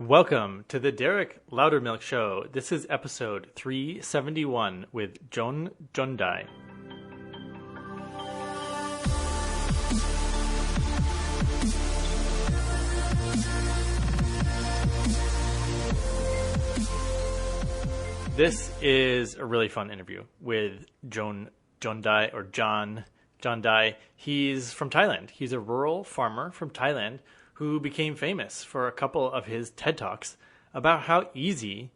Welcome to the Derek Loudermilk Show. This is episode 371 with Jon Jandai. This is a really fun interview with Jon Jandai or Jon Jandai. He's from Thailand. He's a rural farmer from Thailand who became famous for a couple of his TED Talks about how easy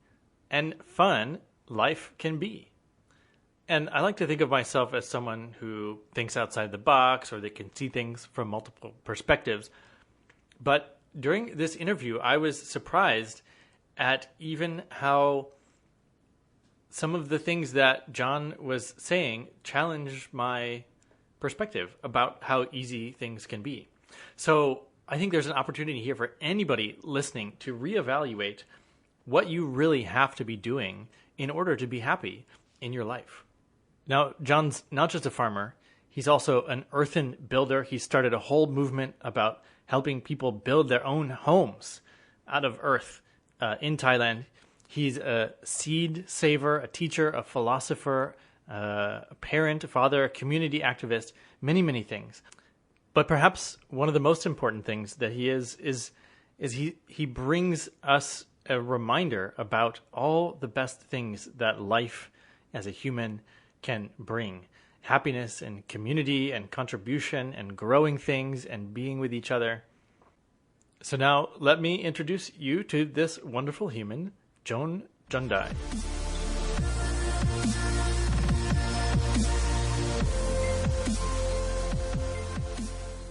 and fun life can be. And I like to think of myself as someone who thinks outside the box or that can see things from multiple perspectives. But during this interview, I was surprised at even how some of the things that Jon was saying challenged my perspective about how easy things can be. So I think there's an opportunity here for anybody listening to reevaluate what you really have to be doing in order to be happy in your life. Now, Jon's not just a farmer. He's also an earthen builder. He started a whole movement about helping people build their own homes out of earth in Thailand. He's a seed saver, a teacher, a philosopher, a parent, a father, a community activist, many, many things. But perhaps one of the most important things that he is he brings us a reminder about all the best things that life as a human can bring. Happiness and community and contribution and growing things and being with each other. So now let me introduce you to this wonderful human, Jon Jandai.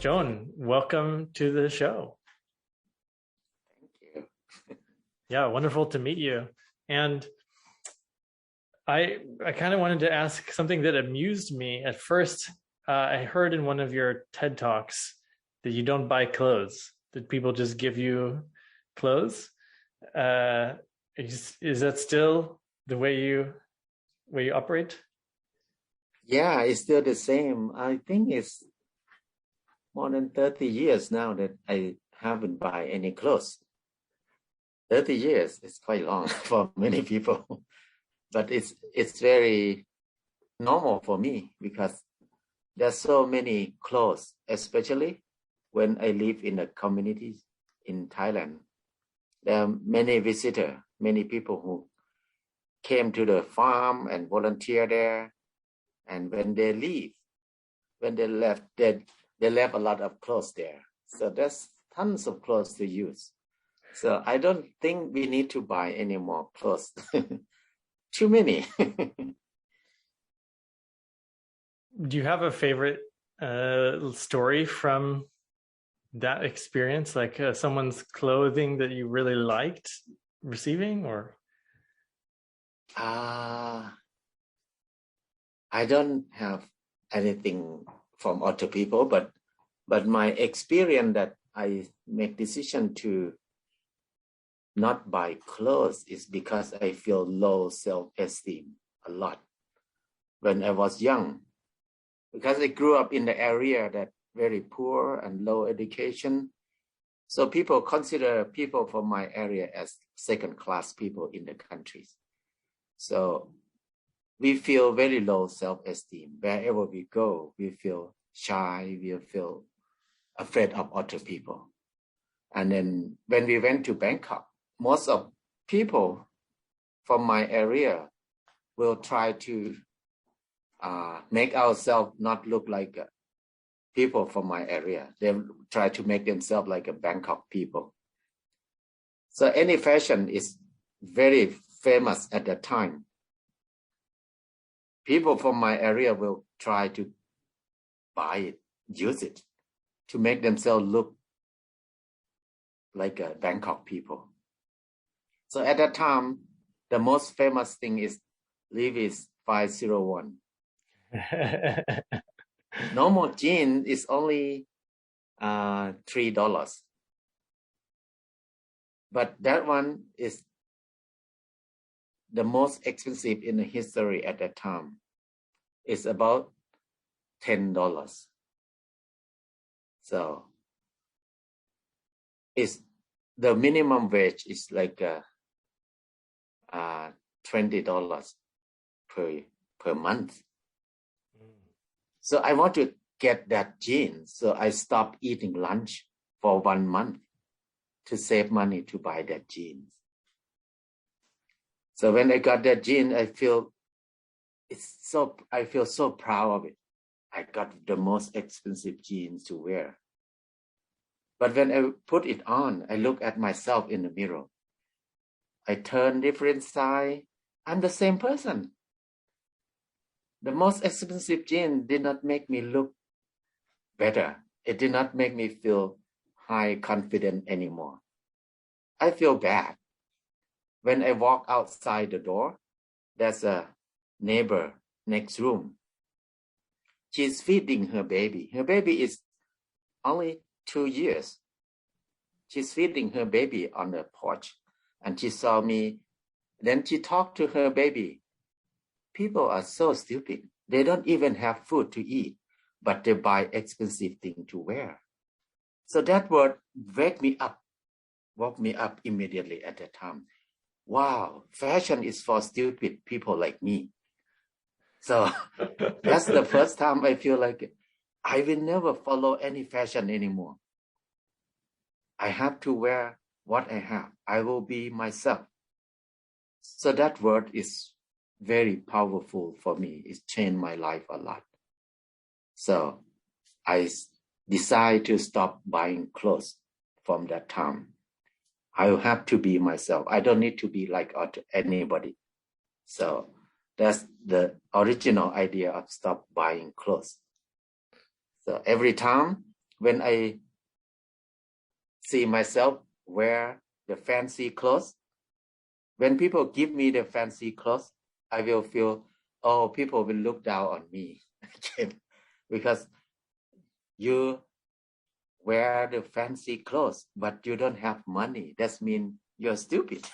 Jon, welcome to the show. Thank you. Yeah, wonderful to meet you. And I kind of wanted to ask something that amused me at first. I heard in one of your TED Talks that you don't buy clothes, that people just give you clothes. Is that still the way you operate? Yeah, it's still the same. I think it's more than 30 years now that I haven't buy any clothes. 30 years is quite long for many people, but it's very normal for me because there's so many clothes, especially when I live in the communities in Thailand. There are many visitors, many people who came to the farm and volunteer there. And when they leave, when they left, they left a lot of clothes there. So there's tons of clothes to use. So I don't think we need to buy any more clothes. Too many. Do you have a favorite story from that experience, like someone's clothing that you really liked receiving, or? I don't have anything from other people, but my experience that I make decision to not buy clothes is because I feel low self-esteem a lot when I was young, because I grew up in the area that very poor and low education. So people consider people from my area as second-class people in the countries. So we feel very low self-esteem. Wherever we go, we feel shy, we feel afraid of other people. And then when we went to Bangkok, most of people from my area will try to make ourselves not look like people from my area. They try to make themselves like a Bangkok people. So any fashion is very famous at that time. People from my area will try to buy it, use it to make themselves look like a Bangkok people. So at that time, the most famous thing is Levi's 501. Normal jeans is only $3. But that one is the most expensive in the history at that time. It's about $10. So it's the minimum wage is like $20 per month. So I want to get that jeans. So I stopped eating lunch for 1 month to save money to buy that jeans. So when I got that jeans, I feel so proud of it. I got the most expensive jeans to wear. But when I put it on, I look at myself in the mirror. I turn different side. I'm the same person. The most expensive jeans did not make me look better. It did not make me feel high confident anymore. I feel bad. When I walk outside the door, there's a neighbor next room. She's feeding her baby. Her baby is only 2 years. She's feeding her baby on the porch. And she saw me. Then she talked to her baby. People are so stupid. They don't even have food to eat, but they buy expensive things to wear. So that word woke me up immediately at that time. Wow, fashion is for stupid people like me. So that's the first time I feel like I will never follow any fashion anymore. I have to wear what I have. I will be myself. So that word is very powerful for me. It changed my life a lot. So I decided to stop buying clothes from that time. I will have to be myself. I don't need to be like anybody. So that's the original idea of stop buying clothes. So every time when I see myself wear the fancy clothes, when people give me the fancy clothes, I will feel, oh, people will look down on me because you wear the fancy clothes, but you don't have money. That means you're stupid.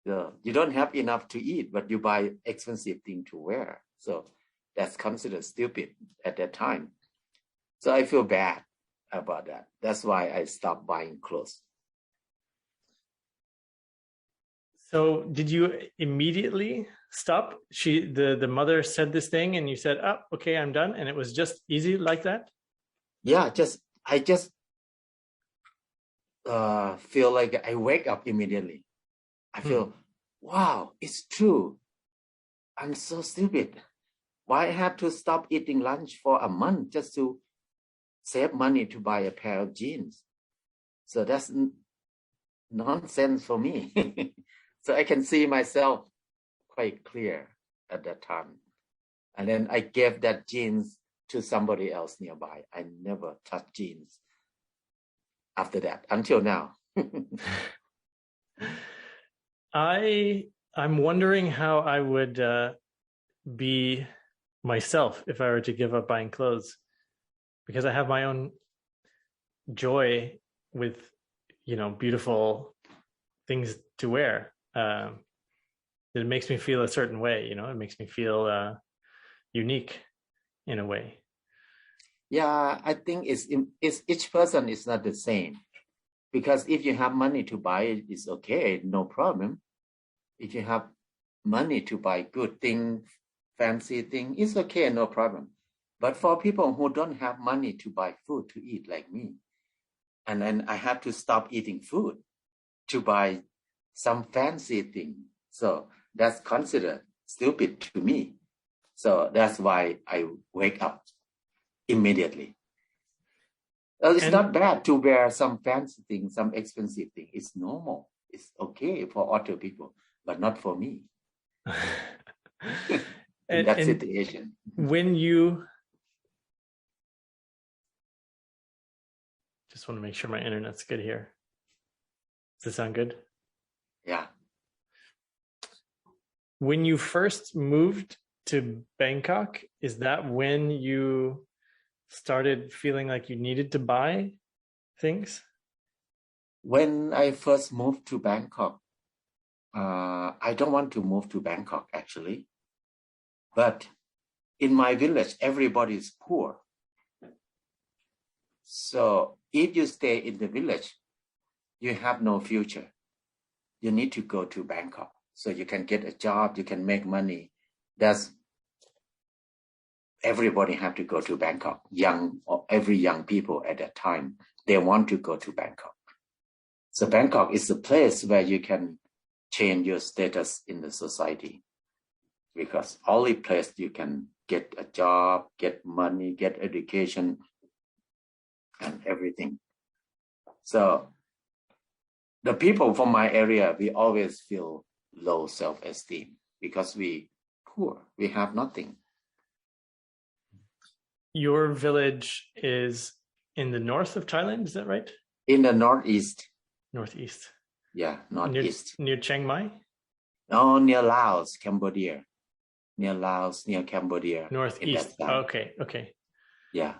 So you don't have enough to eat, but you buy expensive thing to wear. So that's considered stupid at that time. So I feel bad about that. That's why I stopped buying clothes. So did you immediately stop? The mother said this thing and you said, oh, okay, I'm done. And it was just easy like that? Yeah, I just feel like I wake up immediately. I feel, wow, it's true. I'm so stupid. Why I have to stop eating lunch for a month just to save money to buy a pair of jeans? So that's nonsense for me. So I can see myself quite clear at that time. And then I gave that jeans to somebody else nearby. I never touched jeans after that until now. I'm wondering how I would be myself if I were to give up buying clothes, because I have my own joy with, beautiful things to wear. It makes me feel a certain way, it makes me feel unique in a way. Yeah, I think it's each person is not the same. Because if you have money to buy it, it's okay, no problem. If you have money to buy good thing, fancy thing, it's okay, no problem. But for people who don't have money to buy food to eat like me, and then I have to stop eating food to buy some fancy thing. So that's considered stupid to me. So that's why I wake up immediately. It's not bad to wear some fancy thing, some expensive thing. It's normal. It's okay for other people, but not for me. In that situation. When you... Just want to make sure my internet's good here. Does it sound good? Yeah. When you first moved to Bangkok, is that when you started feeling like you needed to buy things? When I first moved to Bangkok, I don't want to move to Bangkok actually, but in my village, everybody is poor. So if you stay in the village, you have no future. You need to go to Bangkok so you can get a job, you can make money. That's everybody have to go to Bangkok. Every young people at that time, they want to go to Bangkok. So Bangkok is the place where you can change your status in the society, because only place you can get a job, get money, get education, and everything. So the people from my area, we always feel low self-esteem because we poor, we have nothing. Your village is in the north of Thailand, is that right? In the northeast. Northeast. Yeah, northeast. Near Chiang Mai? No, near Laos, Cambodia. Near Laos, near Cambodia. Northeast. Okay. Yeah.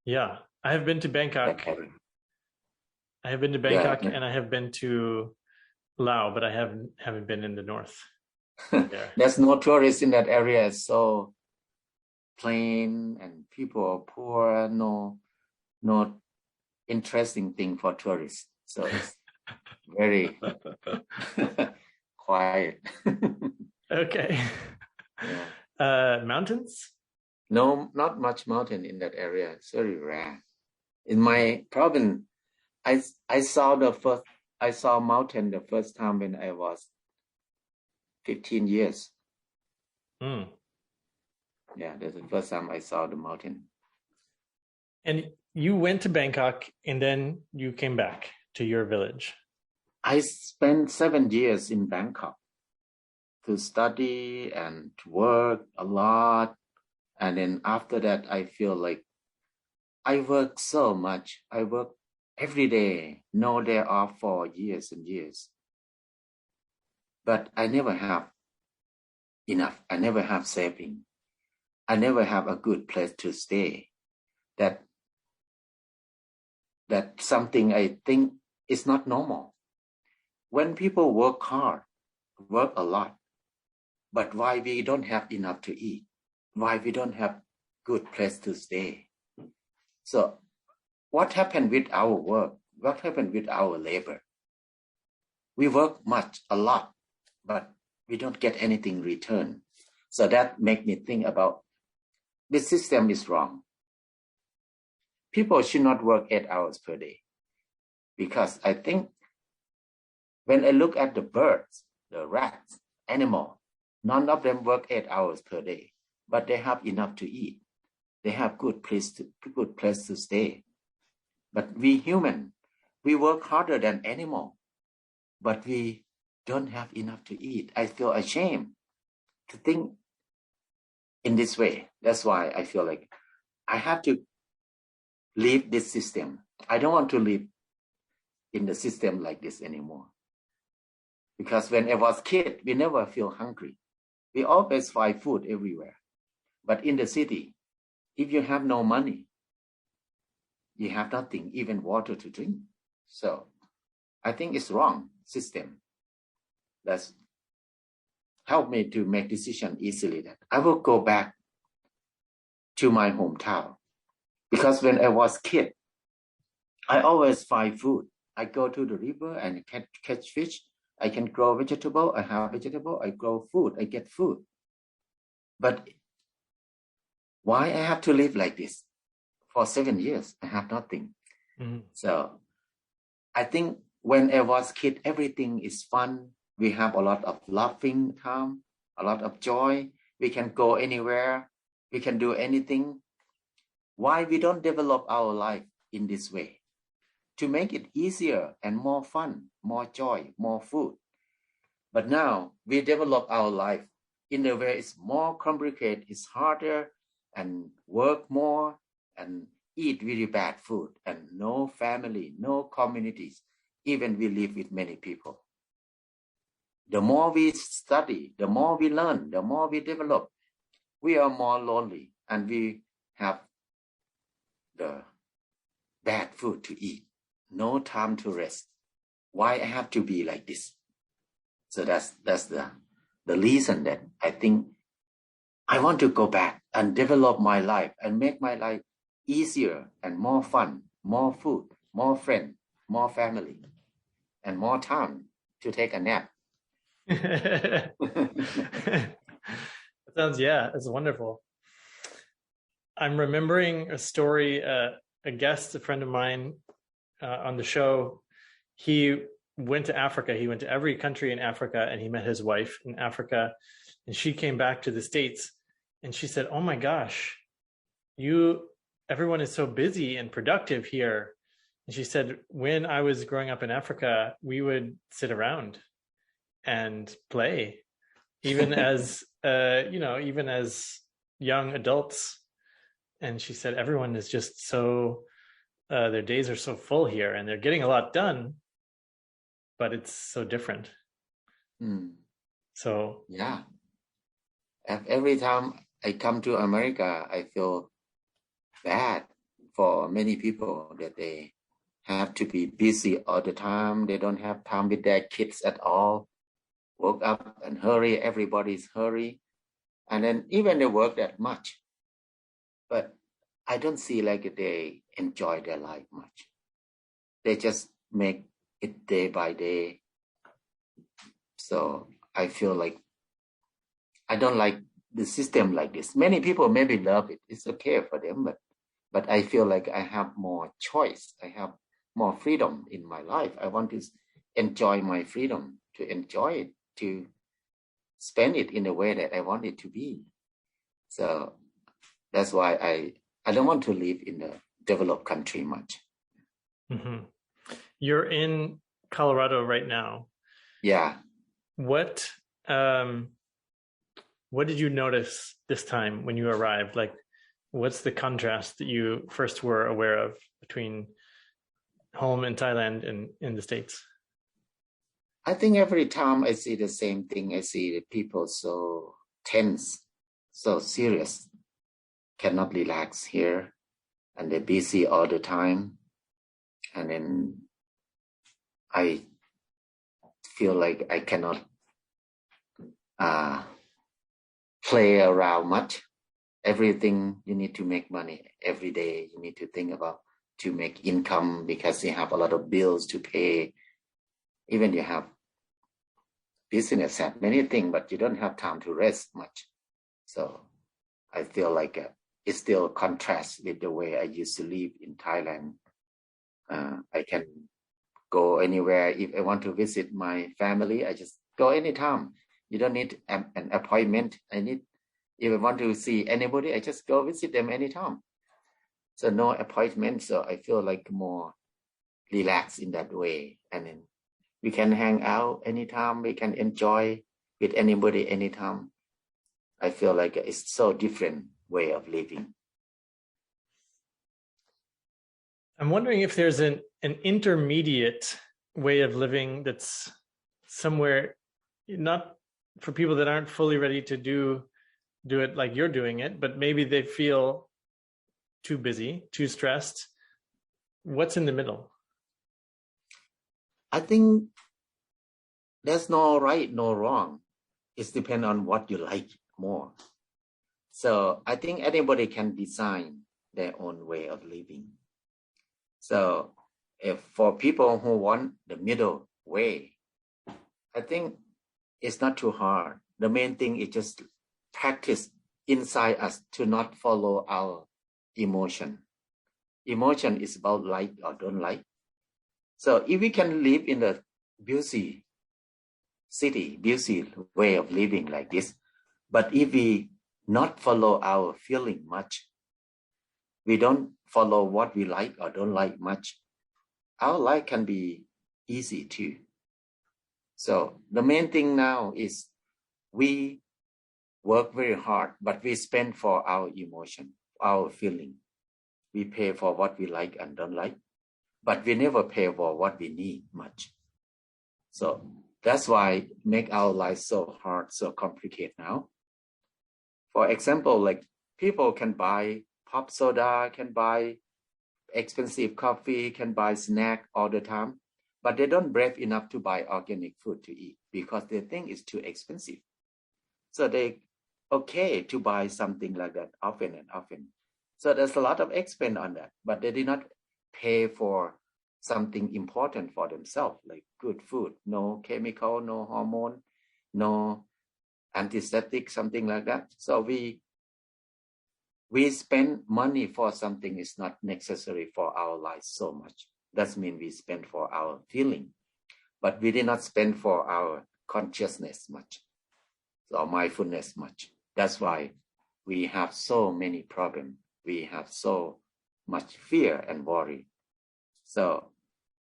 Yeah. I have been to Bangkok. I have been to Bangkok, yeah. And I have been to Laos, but I haven't been in the north. There's no tourists in that area. It's so plain and people are poor. No interesting thing for tourists. So it's very quiet. Okay. Yeah. Mountains? No, not much mountain in that area. It's very rare. In my province, I saw mountain the first time when I was 15 years. Mm. Yeah, that's the first time I saw the mountain. And you went to Bangkok and then you came back to your village. I spent 7 years in Bangkok to study and to work a lot. And then after that, I feel like I work so much. I work every day, no day off for years and years. But I never have enough. I never have saving. I never have a good place to stay. That's something I think is not normal. When people work hard, work a lot, but why we don't have enough to eat? Why we don't have good place to stay? So what happened with our work? What happened with our labor? We work a lot, but we don't get anything returned. So that make me think about this system is wrong. People should not work 8 hours per day, because I think when I look at the birds, the rats, animal, none of them work 8 hours per day, but they have enough to eat. They have good place to stay. But we human, we work harder than animal, but we don't have enough to eat. I feel ashamed to think in this way. That's why I feel like I have to leave this system. I don't want to live in the system like this anymore. Because when I was a kid, we never feel hungry. We always find food everywhere. But in the city, if you have no money, you have nothing, even water to drink. So I think it's wrong system. That's helped me to make decision easily that I will go back to my hometown. Because when I was a kid, I always find food. I go to the river and catch fish. I can grow vegetable. I have vegetable. I grow food. I get food. But why I have to live like this? For 7 years, I have nothing. Mm-hmm. So I think when I was a kid, everything is fun. We have a lot of laughing time, a lot of joy. We can go anywhere. We can do anything. Why we don't develop our life in this way? To make it easier and more fun, more joy, more food. But now we develop our life in a way it's more complicated, it's harder, and work more and eat really bad food and no family, no communities, even we live with many people. The more we study, the more we learn, the more we develop, we are more lonely and we have the bad food to eat, no time to rest. Why I have to be like this? So that's the reason that I think I want to go back and develop my life and make my life easier and more fun, more food, more friends, more family. and more time to take a nap. That sounds, it's wonderful. I'm remembering a story, a guest, a friend of mine on the show, he went to Africa. He went to every country in Africa, and he met his wife in Africa, and she came back to the States, and she said, "Oh my gosh, everyone is so busy and productive here." And she said, when I was growing up in Africa, we would sit around and play, even as even as young adults. And she said, everyone is just so their days are so full here, and they're getting a lot done, but it's so different. So yeah, every time I come to America, I feel bad for many people that they have to be busy all the time. They don't have time with their kids at all. Woke up and hurry, everybody's hurry, and then even they work that much, but I don't see like they enjoy their life much. They just make it day by day. So I feel like I don't like the system like this. Many people maybe love it. It's okay for them, but I feel like I have more choice. I have more freedom in my life. I want to enjoy my freedom, to enjoy it, to spend it in the way that I want it to be. So that's why I don't want to live in a developed country much. Mm-hmm. You're in Colorado right now. Yeah. What did you notice this time when you arrived? Like, what's the contrast that you first were aware of between home in Thailand and in the States? I think every time I see the same thing, I see the people so tense, so serious, cannot relax here, and they're busy all the time. And then I feel like I cannot play around much. Everything you need to make money every day. You need to think about to make income because you have a lot of bills to pay. Even you have business, have many things, but you don't have time to rest much. So I feel like it still contrasts with the way I used to live in Thailand. I can go anywhere. If I want to visit my family, I just go anytime. You don't need an appointment. If I want to see anybody, I just go visit them anytime. So no appointment. So I feel like more relaxed in that way. And then we can hang out anytime. We can enjoy with anybody anytime. I feel like it's so different way of living. I'm wondering if there's an intermediate way of living that's somewhere, not for people that aren't fully ready to do it like you're doing it, but maybe they feel too busy, too stressed. What's in the middle? I think there's no right, no wrong. It depends on what you like more. So I think anybody can design their own way of living. So if for people who want the middle way, I think it's not too hard. The main thing is just practice inside us to not follow our emotion. Emotion is about like or don't like. So if we can live in a busy city, busy way of living like this, but if we not follow our feeling much, we don't follow what we like or don't like much, our life can be easy too. So the main thing now is we work very hard, but we spend for our emotion, our feeling. We pay for what we like and don't like, but we never pay for what we need much. So that's why make our life so hard, so complicated now. For example, like people can buy pop soda, can buy expensive coffee, can buy snack all the time, but they don't brave enough to buy organic food to eat because they think it's too expensive. So they okay to buy something like that often and often. So there's a lot of expense on that, but they did not pay for something important for themselves, like good food, no chemical, no hormone, no antiseptic, something like that. So we spend money for something is not necessary for our life so much. That means we spend for our feeling, but we did not spend for our consciousness much, or mindfulness much. That's why we have so many problems. We have so much fear and worry. So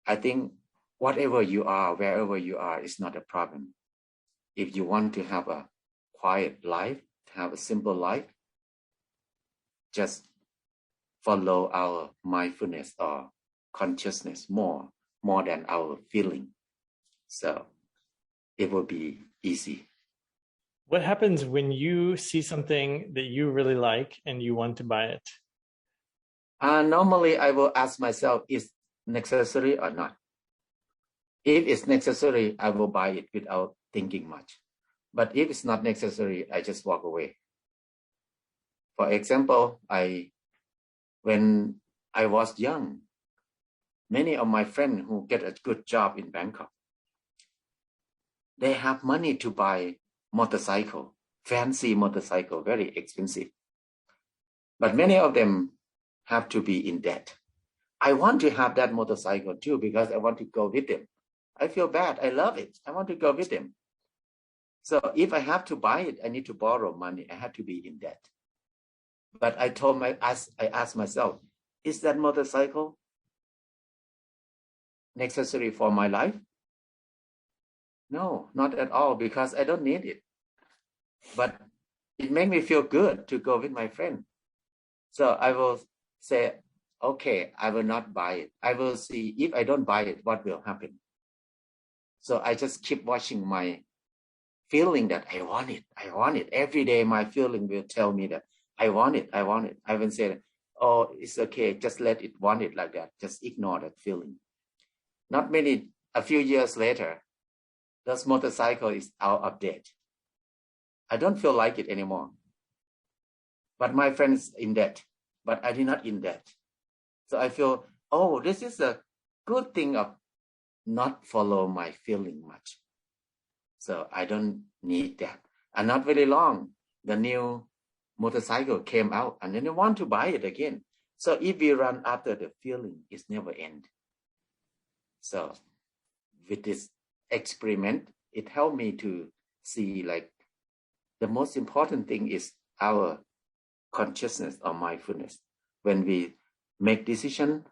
I think whatever you are, wherever you are, is not a problem. If you want to have a quiet life, to have a simple life, just follow our mindfulness or consciousness more than our feeling. So it will be easy. What happens when you see something that you really like and you want to buy it? Normally, I will ask myself, is necessary or not? If it's necessary, I will buy it without thinking much. But if it's not necessary, I just walk away. For example, when I was young, many of my friends who get a good job in Bangkok, they have money to buy motorcycle, fancy motorcycle, very expensive. But many of them have to be in debt. I want to have that motorcycle too because I want to go with them. I feel bad. I love it. I want to go with them. So if I have to buy it, I need to borrow money. I have to be in debt. But I asked myself, is that motorcycle necessary for my life? No, not at all, because I don't need it. But it made me feel good to go with my friend. So I will say, okay, I will not buy it. I will see if I don't buy it, what will happen. So I just keep watching my feeling that I want it. I want it. Every day my feeling will tell me that I want it. I want it. I will say, oh, it's okay. Just let it want it like that. Just ignore that feeling. A few years later, this motorcycle is out of date. I don't feel like it anymore. But my friend's in debt, but I did not in debt. So I feel, oh, this is a good thing of not follow my feeling much. So I don't need that. And not very long, the new motorcycle came out and then I want to buy it again. So if we run after the feeling, it's never end. So with this experiment, it helped me to see like the most important thing is our consciousness or mindfulness. When we make decision,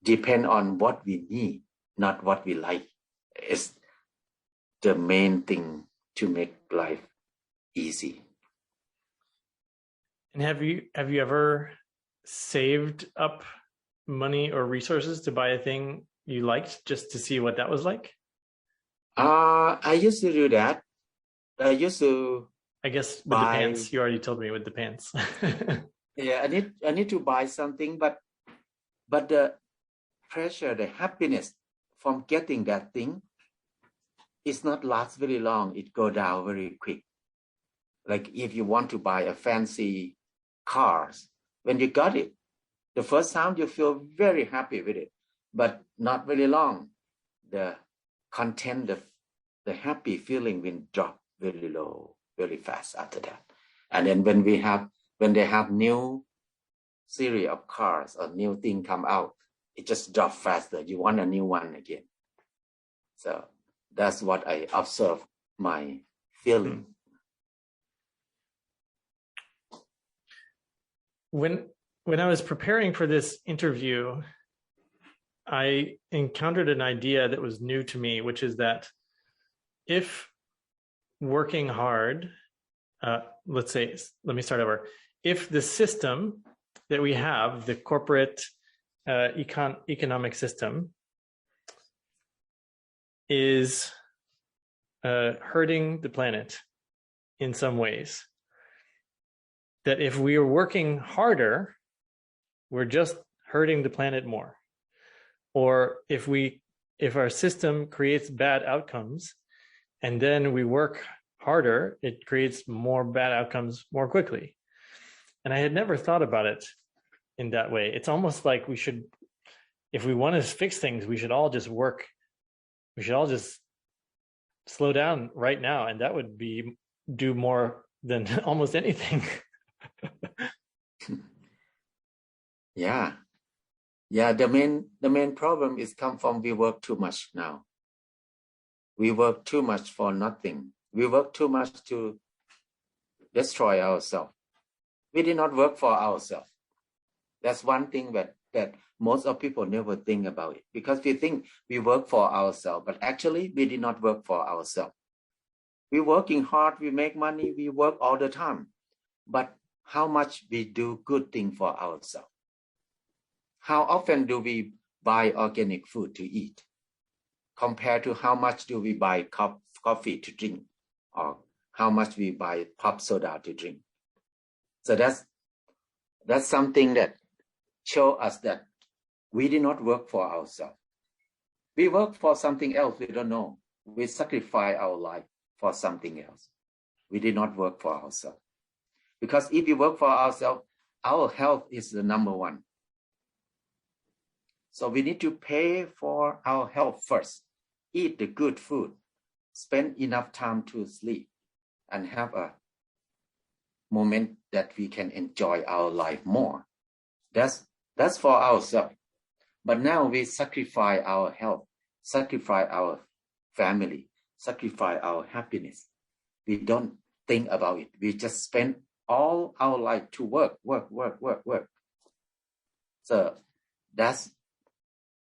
depend on what we need, not what we like. It's the main thing to make life easy. And have you ever saved up money or resources to buy a thing you liked just to see what that was like? I used to do that. I guess with the pants. You already told me with the pants. Yeah, I need to buy something, but the pressure, the happiness from getting that thing is not last very long. It go down very quick. Like if you want to buy a fancy cars, when you got it, the first time you feel very happy with it, but not very long. The content, the happy feeling will drop very low, very fast after that. And then when they have new series of cars or new thing come out, it just drop faster. You want a new one again. So that's what I observe my feeling. When I was preparing for this interview, I encountered an idea that was new to me, which is that if working hard, let me start over. If the system that we have, the corporate economic system, is hurting the planet in some ways, that if we are working harder, we're just hurting the planet more. Or if our system creates bad outcomes and then we work harder, it creates more bad outcomes more quickly. And I had never thought about it in that way. It's almost like we should if we want to fix things, we should all just work. We should all just slow down right now, and that would do more than almost anything. Yeah. Yeah, the main problem is come from we work too much now. We work too much for nothing. We work too much to destroy ourselves. We did not work for ourselves. That's one thing that most of people never think about it, because we think we work for ourselves, but actually we did not work for ourselves. We're working hard, we make money, we work all the time. But how much we do good thing for ourselves? How often do we buy organic food to eat compared to how much do we buy coffee to drink, or how much we buy pop soda to drink? So that's something that show us that we did not work for ourselves. We work for something else we don't know. We sacrifice our life for something else. We did not work for ourselves. Because if we work for ourselves, our health is the number one. So we need to pay for our health first. Eat the good food. Spend enough time to sleep and have a moment that we can enjoy our life more. That's for ourselves. But now we sacrifice our health, sacrifice our family, sacrifice our happiness. We don't think about it. We just spend all our life to work. So that's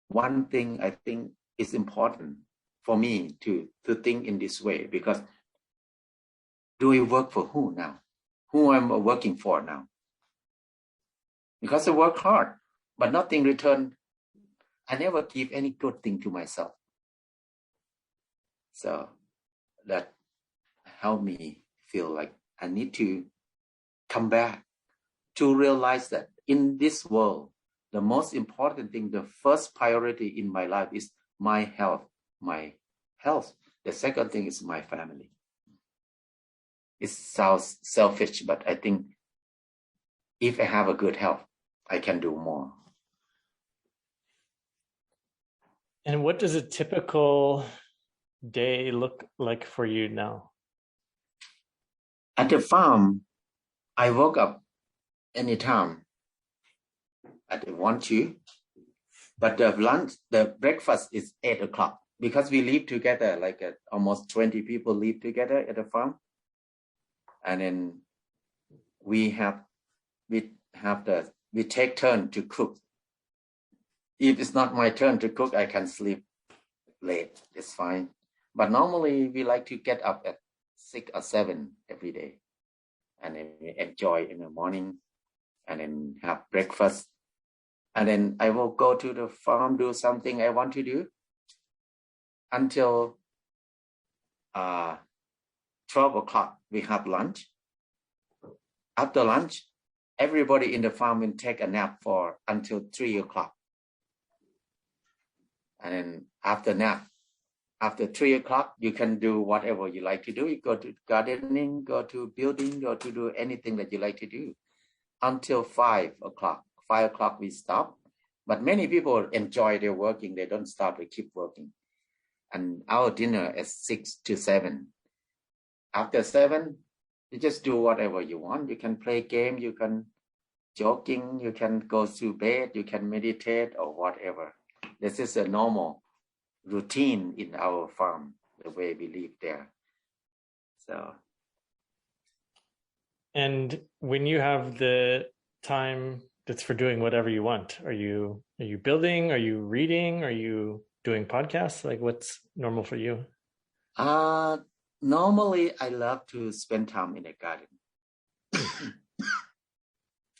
one thing I think is important for me to think in this way, because do I work for who now? Who am I working for now? Because I work hard, but nothing return. I never give any good thing to myself. So that helped me feel like I need to come back to realize that in this world, the most important thing, the first priority in my life is my health. The second thing is my family. It sounds selfish, but I think if I have a good health, I can do more. And what does a typical day look like for you now? At the farm, I woke up anytime I want to, but the breakfast is 8 o'clock, because we live together, like almost 20 people live together at the farm. And then we take turn to cook. If it's not my turn to cook, I can sleep late. It's fine. But normally we like to get up at 6 or 7 every day, and then we enjoy in the morning, and then have breakfast. And then I will go to the farm, do something I want to do until 12 o'clock. We have lunch. After lunch, everybody in the farm will take a nap for until 3 o'clock. And then after 3 o'clock, you can do whatever you like to do. You go to gardening, go to building, go to do anything that you like to do until 5 o'clock. 5 o'clock we stop. But many people enjoy their working. They don't stop, they keep working. And our dinner is 6 to 7. After 7, you just do whatever you want. You can play game, you can joking, you can go to bed, you can meditate or whatever. This is a normal routine in our farm, the way we live there. So. And when you have the time that's for doing whatever you want, are you building? Are you reading? Are you doing podcasts? Like, what's normal for you? Normally, I love to spend time in the garden.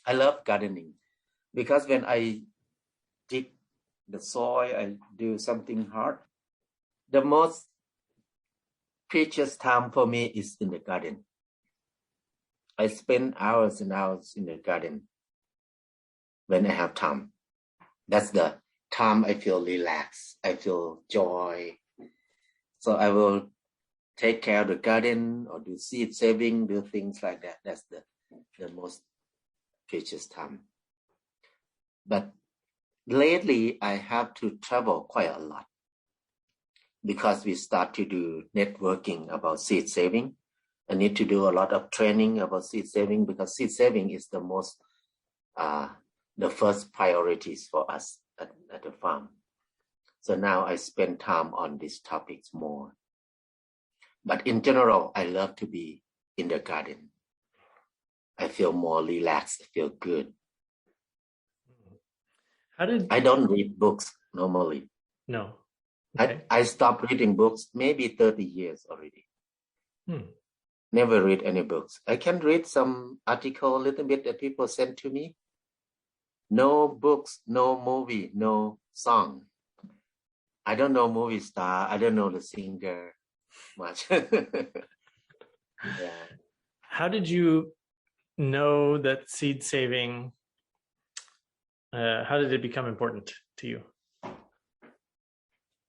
I love gardening because when I dig the soil, I do something hard. The most precious time for me is in the garden. I spend hours and hours in the garden when I have time. That's the time I feel relaxed. I feel joy. So I will take care of the garden or do seed saving, do things like that. That's the most precious time. But lately I have to travel quite a lot because we start to do networking about seed saving. I need to do a lot of training about seed saving because seed saving is the first priorities for us at the farm. So now I spend time on these topics more. But in general, I love to be in the garden. I feel more relaxed, I feel good. I don't read books normally. No. Okay. I stopped reading books maybe 30 years already. Never read any books. I can read some article a little bit that people send to me. No books, no movie, no song. I don't know movie star. I don't know the singer much. Yeah. How did you know that seed saving, how did it become important to you?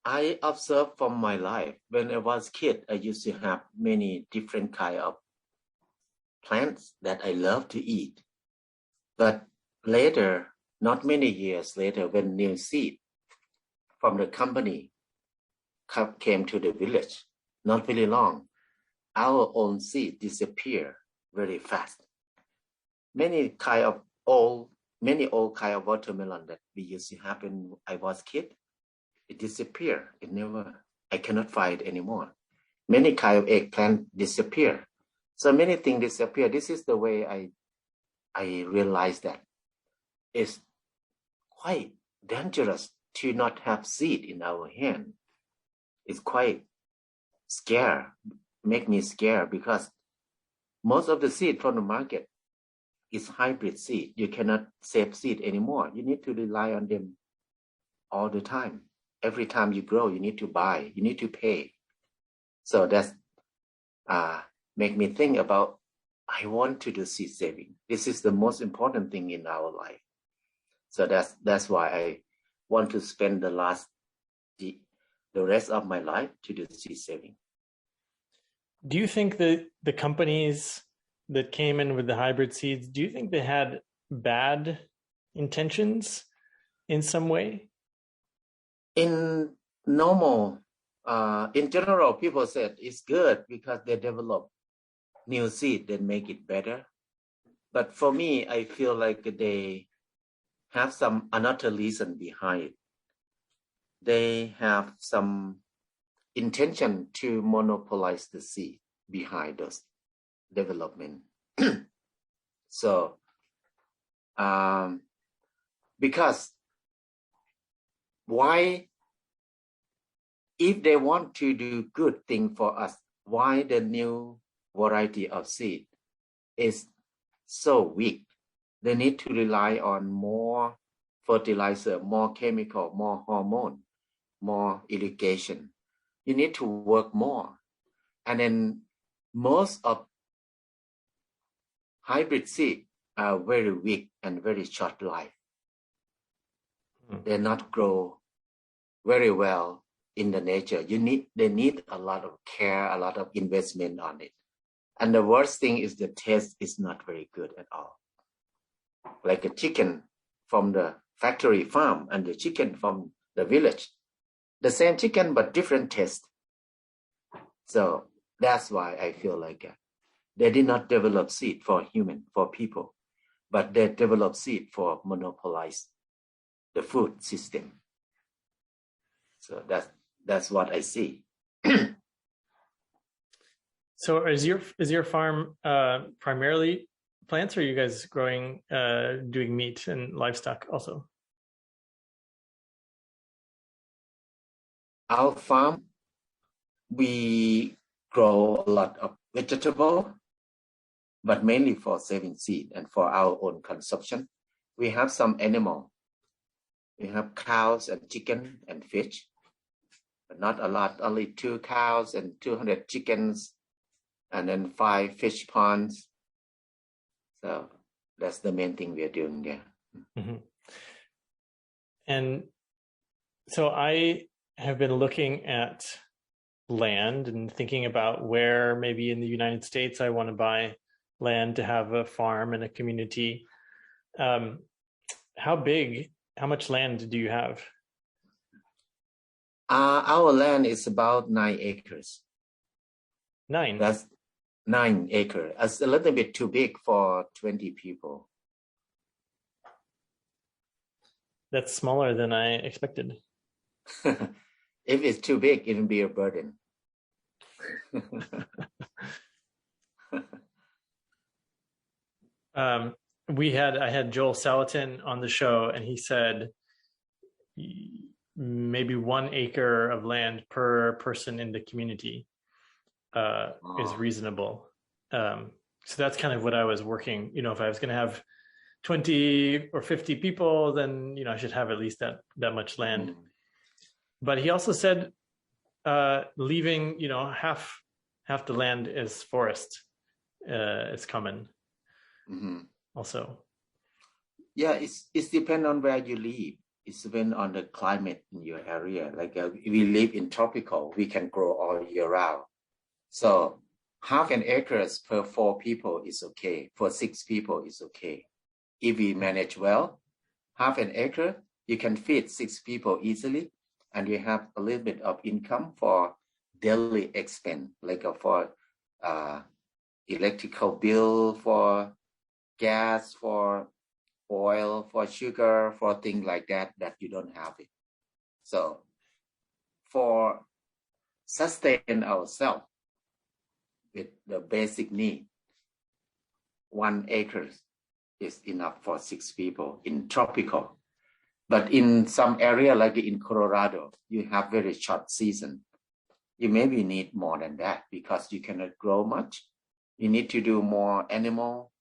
I observed from my life. When I was a kid, I used to have many different kind of plants that I love to eat. But later, not many years later, when new seed from the company came to the village, not very long, our own seed disappear very fast. Many old kind of watermelon that we used to have when I was a kid, it disappeared. I cannot find it anymore. Many kind of eggplant disappear. So many things disappear. This is the way I realized that it's quite dangerous to not have seed in our hand. It's quite make me scared because most of the seed from the market is hybrid seed. You cannot save seed anymore. You need to rely on them all the time. Every time you grow, you need to buy, you need to pay. So that's make me think about, I want to do seed saving. This is the most important thing in our life. So that's why I want to spend the rest of my life to do seed saving. Do you think that the companies that came in with the hybrid seeds, do you think they had bad intentions in some way? In general, people said it's good because they develop new seed that make it better. But for me, I feel like they have some another reason behind it. They have some intention to monopolize the seed behind those development. So, because why, if they want to do good thing for us, why the new variety of seed is so weak? They need to rely on more fertilizer, more chemical, more hormone, more irrigation. You need to work more. And then most of hybrid seed are very weak and very short life. They not grow very well in the nature. They need a lot of care, a lot of investment on it. And the worst thing is the taste is not very good at all. Like a chicken from the factory farm and the chicken from the village. The same chicken, but different taste. So that's why I feel like they did not develop seed for people, but they developed seed for monopolize the food system. So that's what I see. So is your farm primarily plants, or are you guys growing, doing meat and livestock also? Our farm, we grow a lot of vegetable, but mainly for saving seed and for our own consumption. We have some animal. We have cows and chicken and fish, but not a lot, only 2 cows and 200 chickens, and then 5 fish ponds. So that's the main thing we're doing there. Mm-hmm. And so I have been looking at land and thinking about where maybe in the United States I want to buy land to have a farm and a community. How big How much land do you have? Our land is about 9 acres. 9. That's 9 acres. It's a little bit too big for 20 people. That's smaller than I expected. If it's too big, it will be a burden. I had Joel Salatin on the show, and he said maybe 1 acre of land per person in the community is reasonable. So that's kind of what I was working. If I was going to have 20 or 50 people, then I should have at least that much land. But he also said leaving half the land is forest is common. Also, yeah, it's depend on where you live. It's depend on the climate in your area. Like we live in tropical, we can grow all year round. So half an acre per 4 people is okay. For 6 people is okay. If we manage well, half an acre, you can feed 6 people easily, and you have a little bit of income for daily expense, like for electrical bill, for gas, for oil, for sugar, for things like that you don't have it. So for sustain ourselves with the basic need, 1 acre is enough for 6 people in tropical. But in some area, like in Colorado, you have very short season. You maybe need more than that because you cannot grow much. You need to do more animal.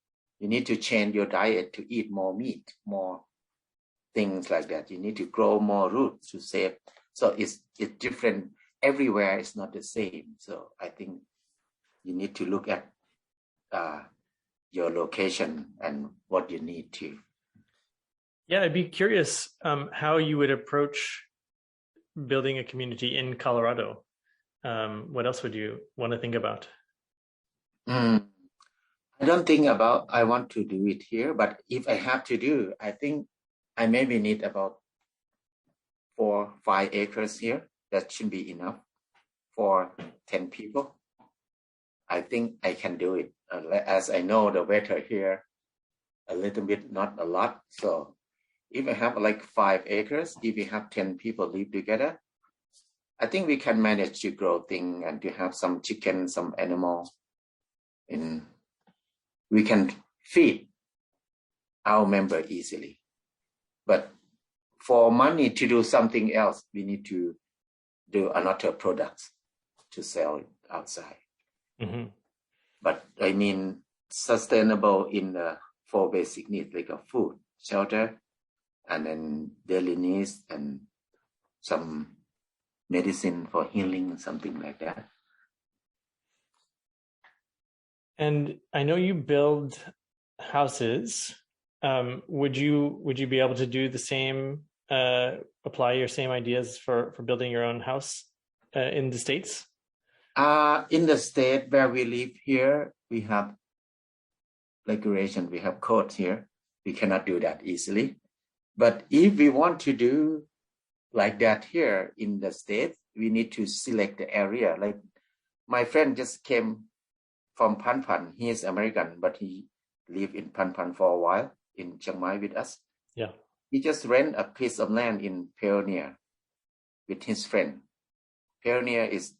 You need to change your diet to eat more meat, more things like that. You need to grow more roots to save. So it's different. Everywhere it's not the same. So I think you need to look at your location and what you need to. Yeah, I'd be curious how you would approach building a community in Colorado. What else would you want to think about? I don't think about I want to do it here, but if I have to do, I think I maybe need about 4, 5 acres here. That should be enough for 10 people. I think I can do it. As I know the weather here, a little bit, not a lot. So if I have like 5 acres, if we have 10 people live together, I think we can manage to grow things and to have some chicken, some animals. And we can feed our member easily. But for money to do something else, we need to do another product to sell outside. But I mean, sustainable in the 4 basic needs, like a food, shelter, and then daily needs and some medicine for healing, something like that. And I know you build houses. Would you be able to do the same, apply your same ideas for building your own house in the States? In the state where we live here, we have regulation, we have codes here. We cannot do that easily. But if we want to do like that here in the States, we need to select the area. Like my friend just came from Pun Pun. He is American, but he lived in Pun Pun for a while in Chiang Mai with us. Yeah. He just rent a piece of land in Pioneer with his friend. Pioneer is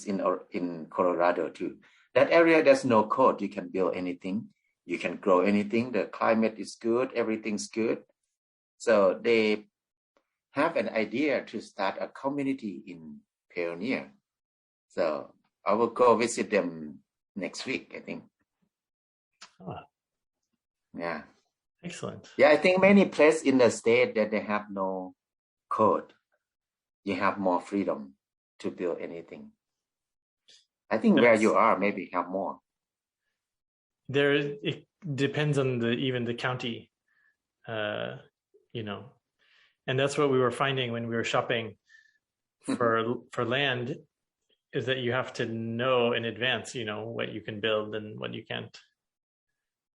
in Colorado too. That area, there's no code. You can build anything. You can grow anything. The climate is good. Everything's good. So they have an idea to start a community in Pioneer. So I will go visit them next week, I think. Yeah. Excellent. Yeah, I think many places in the state that they have no code. You have more freedom to build anything. I think where you are, maybe have more. It depends on even the county, and that's what we were finding when we were shopping for land, is that you have to know in advance, what you can build and what you can't.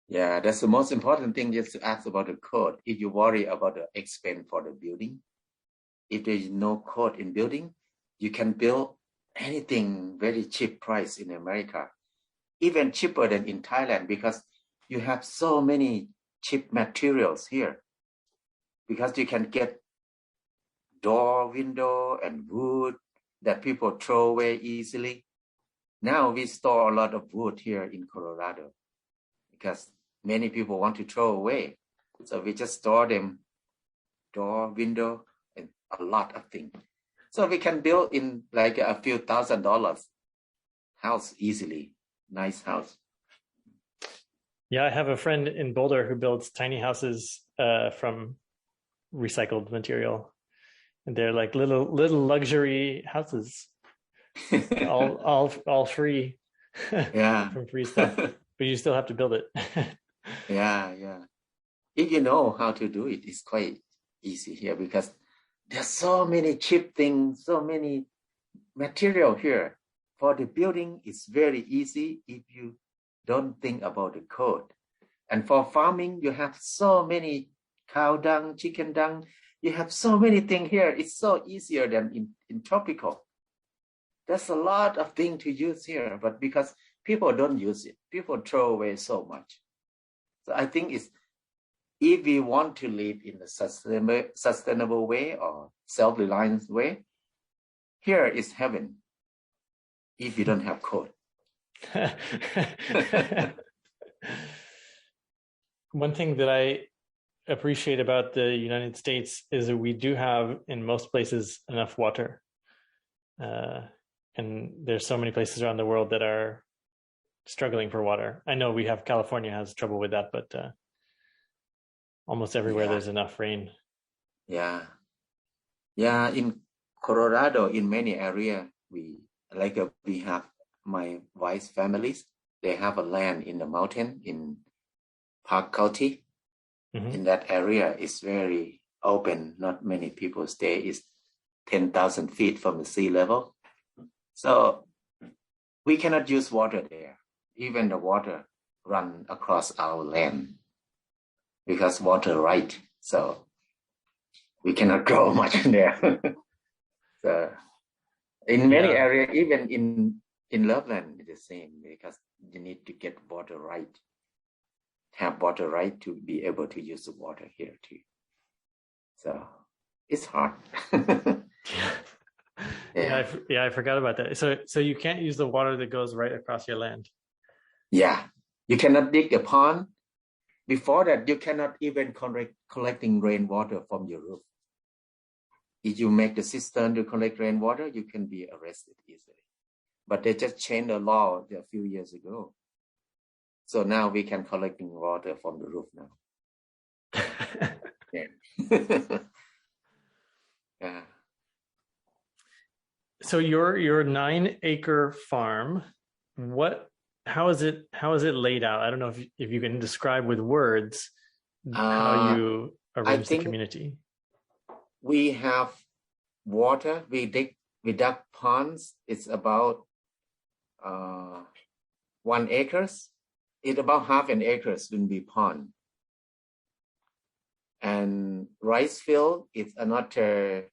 Yeah, that's the most important thing, just to ask about the code. If you worry about the expense for the building, if there is no code in building, you can build anything very cheap price in America, even cheaper than in Thailand, because you have so many cheap materials here. Because you can get door, window, and wood that people throw away easily. Now we store a lot of wood here in Colorado because many people want to throw away. So we just store them, door, window, and a lot of things. So we can build in like a few $1,000s house easily. Nice house. Yeah, I have a friend in Boulder who builds tiny houses from recycled material, and they're like little luxury houses, all free Yeah. from free stuff, but you still have to build it. Yeah, yeah. If you know how to do it, it's quite easy here because there's so many cheap things, so many material here. For the building, it's very easy if you don't think about the code. And for farming, you have so many cow dung, chicken dung. You have so many things here. It's so easier than in tropical. There's a lot of things to use here, but because people don't use it, people throw away so much. So I think it's, if we want to live in a sustainable way or self-reliant way, here is heaven if you don't have code. One thing that I appreciate about the United States is that we do have, in most places, enough water. And there's so many places around the world that are struggling for water. I know California has trouble with that, but almost everywhere there's enough rain. Yeah. Yeah, in Colorado, in many areas, we have my wife's families. They have a land in the mountain in Park County. Mm-hmm. In that area, it's very open. Not many people stay. It's 10,000 feet from the sea level. So we cannot use water there. Even the water run across our land because water right. So we cannot grow much there. So in many areas, even in Loveland, it's the same because you need to get water right. Have water right to be able to use the water here too. So it's hard. I forgot about that. So you can't use the water that goes right across your land. Yeah, you cannot dig a pond. Before that, you cannot even collecting rainwater from your roof. If you make the cistern to collect rainwater, you can be arrested easily. But they just changed the law a few years ago. So now we can collecting water from the roof now. Yeah. Yeah. So your 9-acre farm, how is it laid out? I don't know if you can describe with words how you arrange the community. We have water. We dug ponds. It's about 1 acre. It's about half an acre will be pond. And rice field is another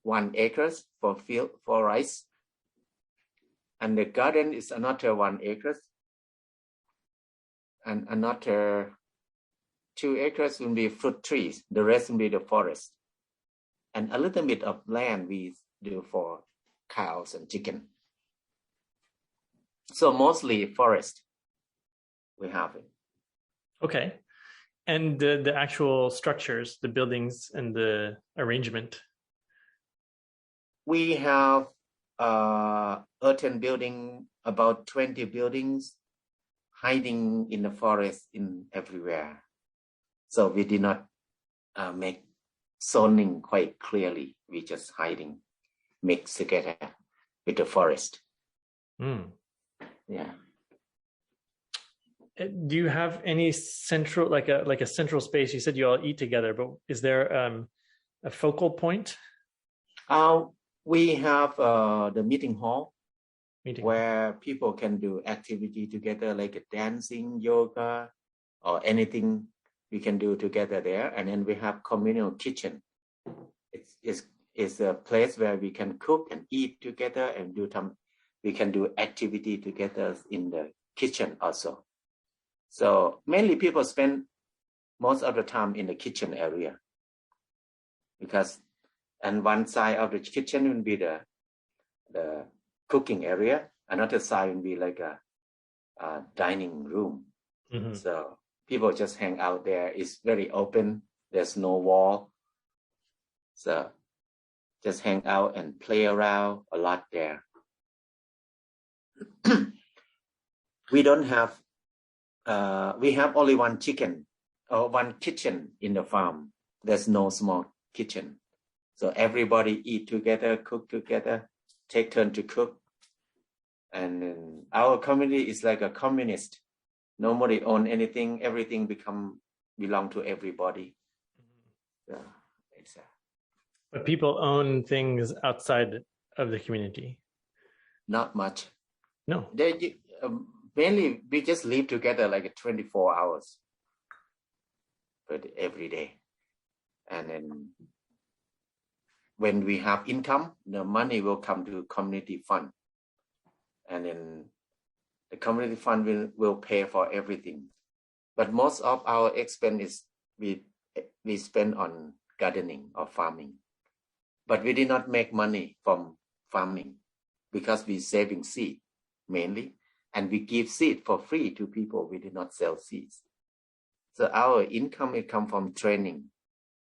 1 acre for rice. And the garden is another 1 acre. And another 2 acres will be fruit trees. The rest will be the forest. And a little bit of land we do for cows and chicken. So mostly forest we have it. Okay. And the actual structures, the buildings and the arrangement? We have earthen building, about 20 buildings hiding in the forest in everywhere. So we did not make zoning quite clearly. We just hiding, mixed together with the forest. Mm. Yeah. Do you have any central, like a central space? You said you all eat together, but is there a focal point? We have the meeting hall. meeting where people can do activity together like dancing, yoga, or anything we can do together there. And then we have communal kitchen. It's a place where we can cook and eat together and we can do activity together in the kitchen also. So mainly people spend most of the time in the kitchen area, because and one side of the kitchen will be the cooking area, another side will be like a dining room. Mm-hmm. So people just hang out there. It's very open. There's no wall. So just hang out and play around a lot there. We don't have, we have only one chicken or one kitchen in the farm. There's no small kitchen. So everybody eat together, cook together, take turn to cook. And our community is like a communist. Nobody own anything. Everything belong to everybody. So it's But people own things outside of the community. not much. No. They mainly we just live together like 24 hours, but every day. And then when we have income, the money will come to community fund. And then the community fund will pay for everything. But most of our expense is we spend on gardening or farming. But we did not make money from farming because we saving seed mainly. And we give seed for free to people. We did not sell seeds. So our income, it comes from training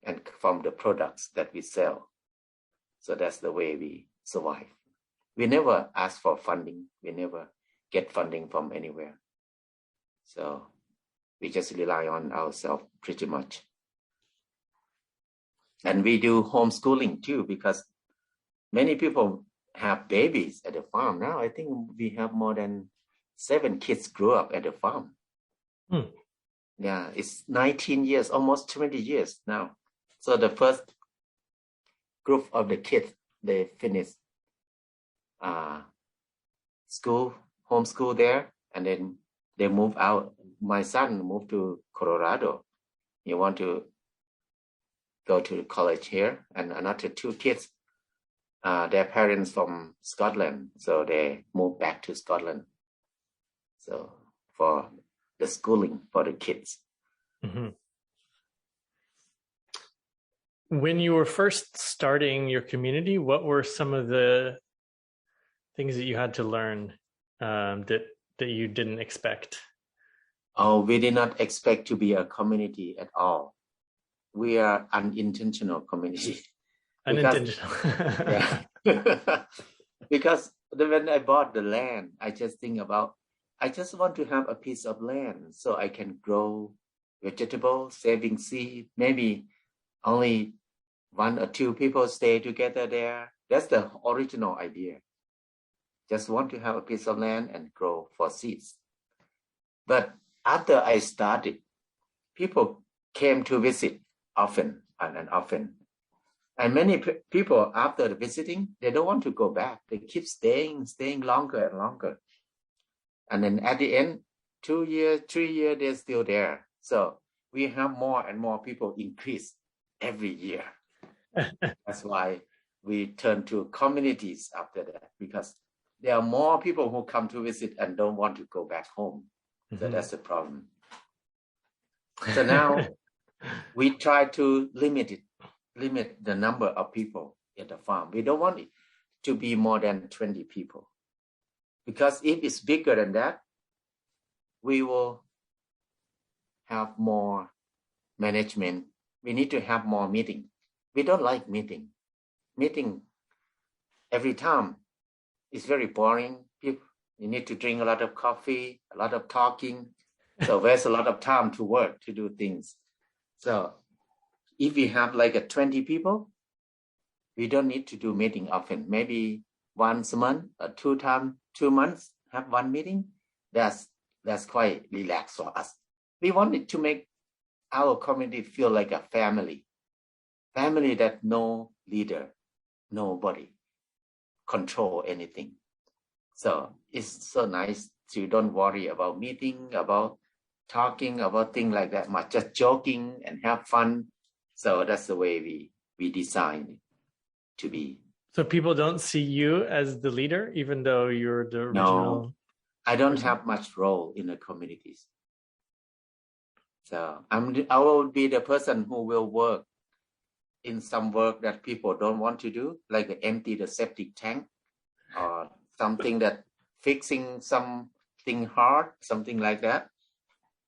and from the products that we sell. So that's the way we survive. We never ask for funding. We never get funding from anywhere. So we just rely on ourselves pretty much. And we do homeschooling too, because many people have babies at the farm. Now I think we have more than 7 kids grew up at the farm. Yeah, it's 19 years, almost 20 years now. So the first group of the kids, they finished homeschool there, and then they move out. My son moved to Colorado. He want to go to college here, and another 2 kids, their parents from Scotland, so they moved back to Scotland. So for the schooling for the kids. Mm-hmm. When you were first starting your community, what were some of the things that you had to learn that you didn't expect? Oh, we did not expect to be a community at all. We are unintentional community. Unintentional. Yeah. Because when I bought the land, I just think about, I just want to have a piece of land so I can grow vegetables, saving seed. Maybe only 1 or 2 people stay together there. That's the original idea. Just want to have a piece of land and grow for seeds. But after I started, people came to visit often and often. And many people, after the visiting, they don't want to go back. They keep staying longer and longer. And then at the end, 2 years, 3 years, they're still there. So we have more and more people increase every year. That's why we turn to communities after that, because there are more people who come to visit and don't want to go back home. So that's the problem. So now we try to limit the number of people at the farm. We don't want it to be more than 20 people. Because if it's bigger than that, we will have more management. We need to have more meeting. We don't like meeting. Meeting every time is very boring. You need to drink a lot of coffee, a lot of talking. So there's a lot of time to work, to do things. So if we have like 20 people, we don't need to do meeting often. Maybe once a month or 2 months, have one meeting. That's quite relaxed for us. We wanted to make our community feel like a family that no leader, nobody control anything. So it's so nice to don't worry about meeting, about talking, about things like that much, just joking and have fun. So that's the way we design it to be. So people don't see you as the leader, even though you're the No, original I don't person? have much role in the communities. So I will be the person who will work in some work that people don't want to do, like empty the septic tank or something that fixing something hard, something like that.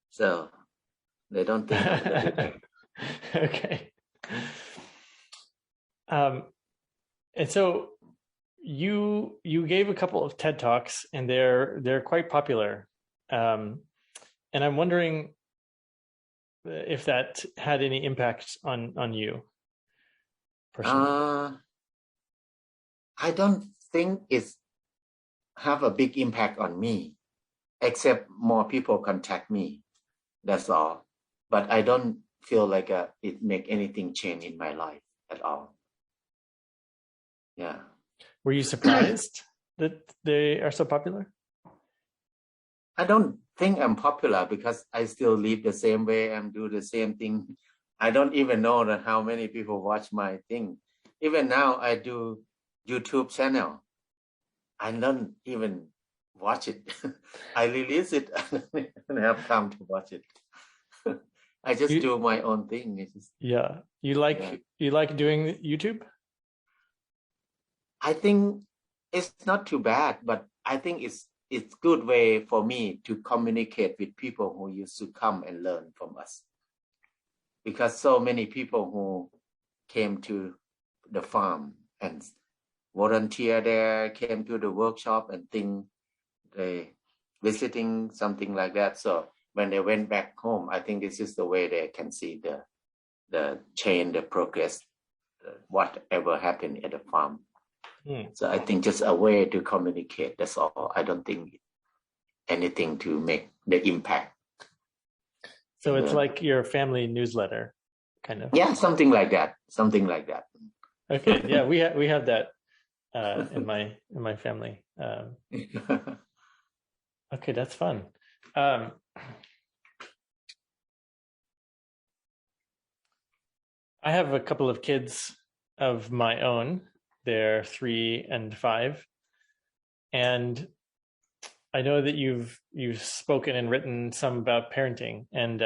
So they don't think I'm the leader. Okay. And so you gave a couple of TED Talks, and they're quite popular. And I'm wondering if that had any impact on you personally. I don't think it's have a big impact on me, except more people contact me. That's all. But I don't feel like it make anything change in my life at all. Yeah. Were you surprised that they are so popular? I don't think I'm popular because I still live the same way and do the same thing. I don't even know that how many people watch my thing. Even now I do YouTube channel. I don't even watch it. I release it and have time to watch it. I just do my own thing. It's just, Yeah. You like doing YouTube? I think it's not too bad, but I think it's good way for me to communicate with people who used to come and learn from us. Because so many people who came to the farm and volunteer there, came to the workshop and think they visiting something like that. So when they went back home, I think this is the way they can see the change, the progress, whatever happened at the farm. So I think just a way to communicate. That's all. I don't think anything to make the impact. So it's like your family newsletter, kind of. Yeah, something like that. Something like that. Okay. Yeah, we have that in my family. Okay, that's fun. I have a couple of kids of my own. They're 3 and 5, and I know that you've spoken and written some about parenting, and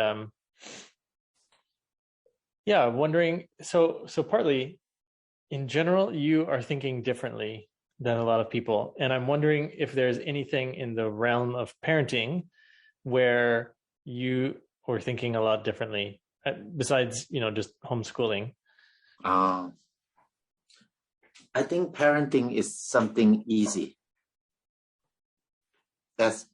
yeah, wondering. So partly, in general, you are thinking differently than a lot of people, and I'm wondering if there's anything in the realm of parenting where you were thinking a lot differently, besides just homeschooling. I think parenting is something easy. That's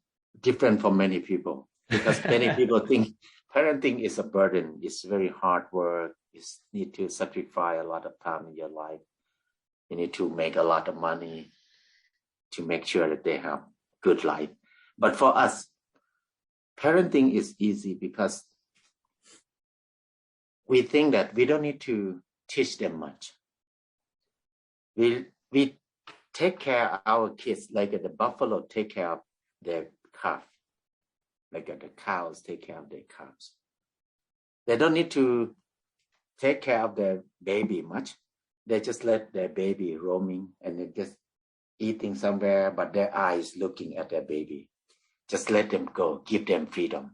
different from many people, because many people think parenting is a burden. It's very hard work. You need to sacrifice a lot of time in your life. You need to make a lot of money to make sure that they have good life. But for us, parenting is easy because we think that we don't need to teach them much. We take care of our kids like the buffalo take care of their calf, like the cows take care of their calves. They don't need to take care of their baby much. They just let their baby roaming and they just eating somewhere, but their eyes looking at their baby. Just let them go, give them freedom.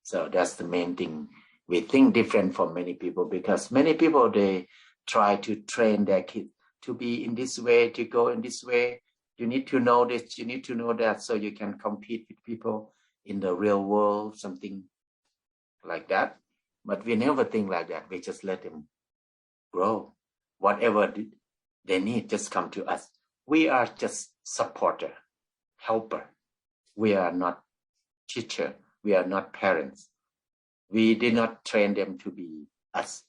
So that's the main thing. We think different from many people, because many people, they try to train their kids to be in this way, to go in this way. You need to know this, you need to know that, so you can compete with people in the real world, something like that. But we never think like that. We just let them grow. Whatever they need, just come to us. We are just supporter, helper. We are not teacher. We are not parents. We did not train them to be us.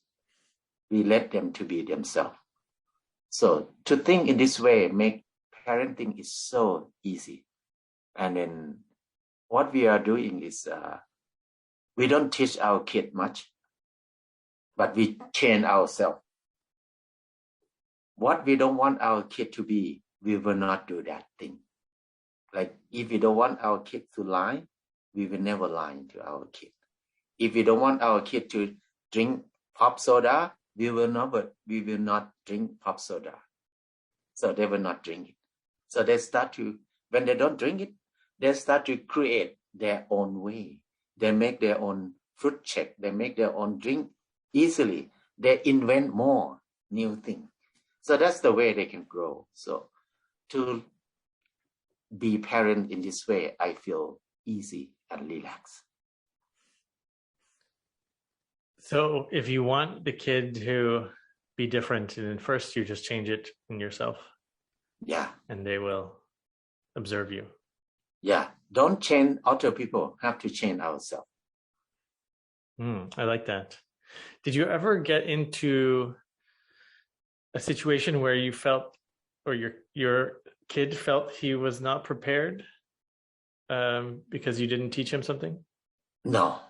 We let them to be themselves. So to think in this way, make parenting is so easy. And then what we are doing is we don't teach our kid much, but we change ourselves. What we don't want our kid to be, we will not do that thing. Like if we don't want our kid to lie, we will never lie to our kid. If we don't want our kid to drink pop soda, we will not drink pop soda. So they will not drink it. So they start to, when they don't drink it, they start to create their own way. They make their own fruit shake. They make their own drink easily. They invent more new things. So that's the way they can grow. So to be parent in this way, I feel easy and relaxed. So if you want the kid to be different, then first you just change it in yourself. Yeah. And they will observe you. Yeah. Don't change other people. Have to change ourselves. I like that. Did you ever get into a situation where you felt, or your kid felt he was not prepared because you didn't teach him something? No.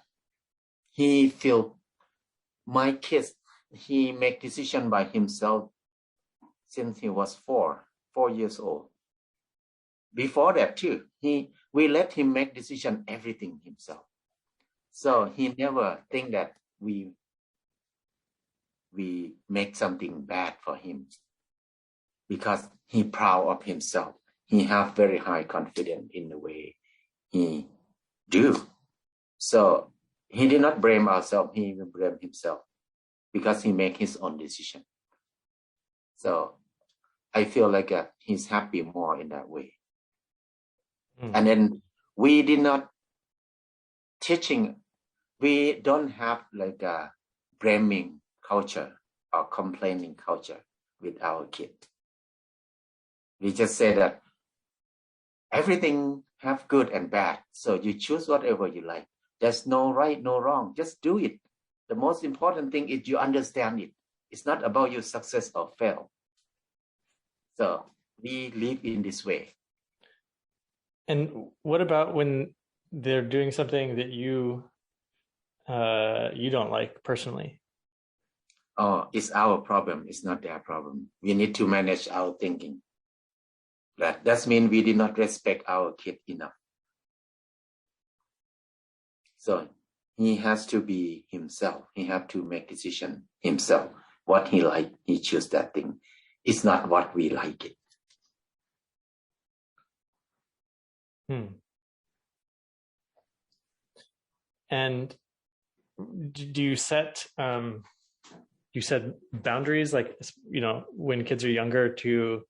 My kid, he make decision by himself since he was 4 years old. Before that too, we let him make decision everything himself. So he never think that we make something bad for him, because he proud of himself. He have very high confidence in the way he do. So he did not blame ourselves. He will blame himself because he make his own decision. So I feel like he's happy more in that way. And then we did not teaching. We don't have like a blaming culture or complaining culture with our kid. We just say that everything have good and bad. So you choose whatever you like. There's no right, no wrong. Just do it. The most important thing is you understand it. It's not about your success or fail. So we live in this way. And what about when they're doing something that you don't like personally? Oh, it's our problem. It's not their problem. We need to manage our thinking. That means we did not respect our kid enough. So he has to be himself. He have to make decision himself. What he like, he choose that thing. It's not what we like it. And do you set boundaries, like, when kids are younger, to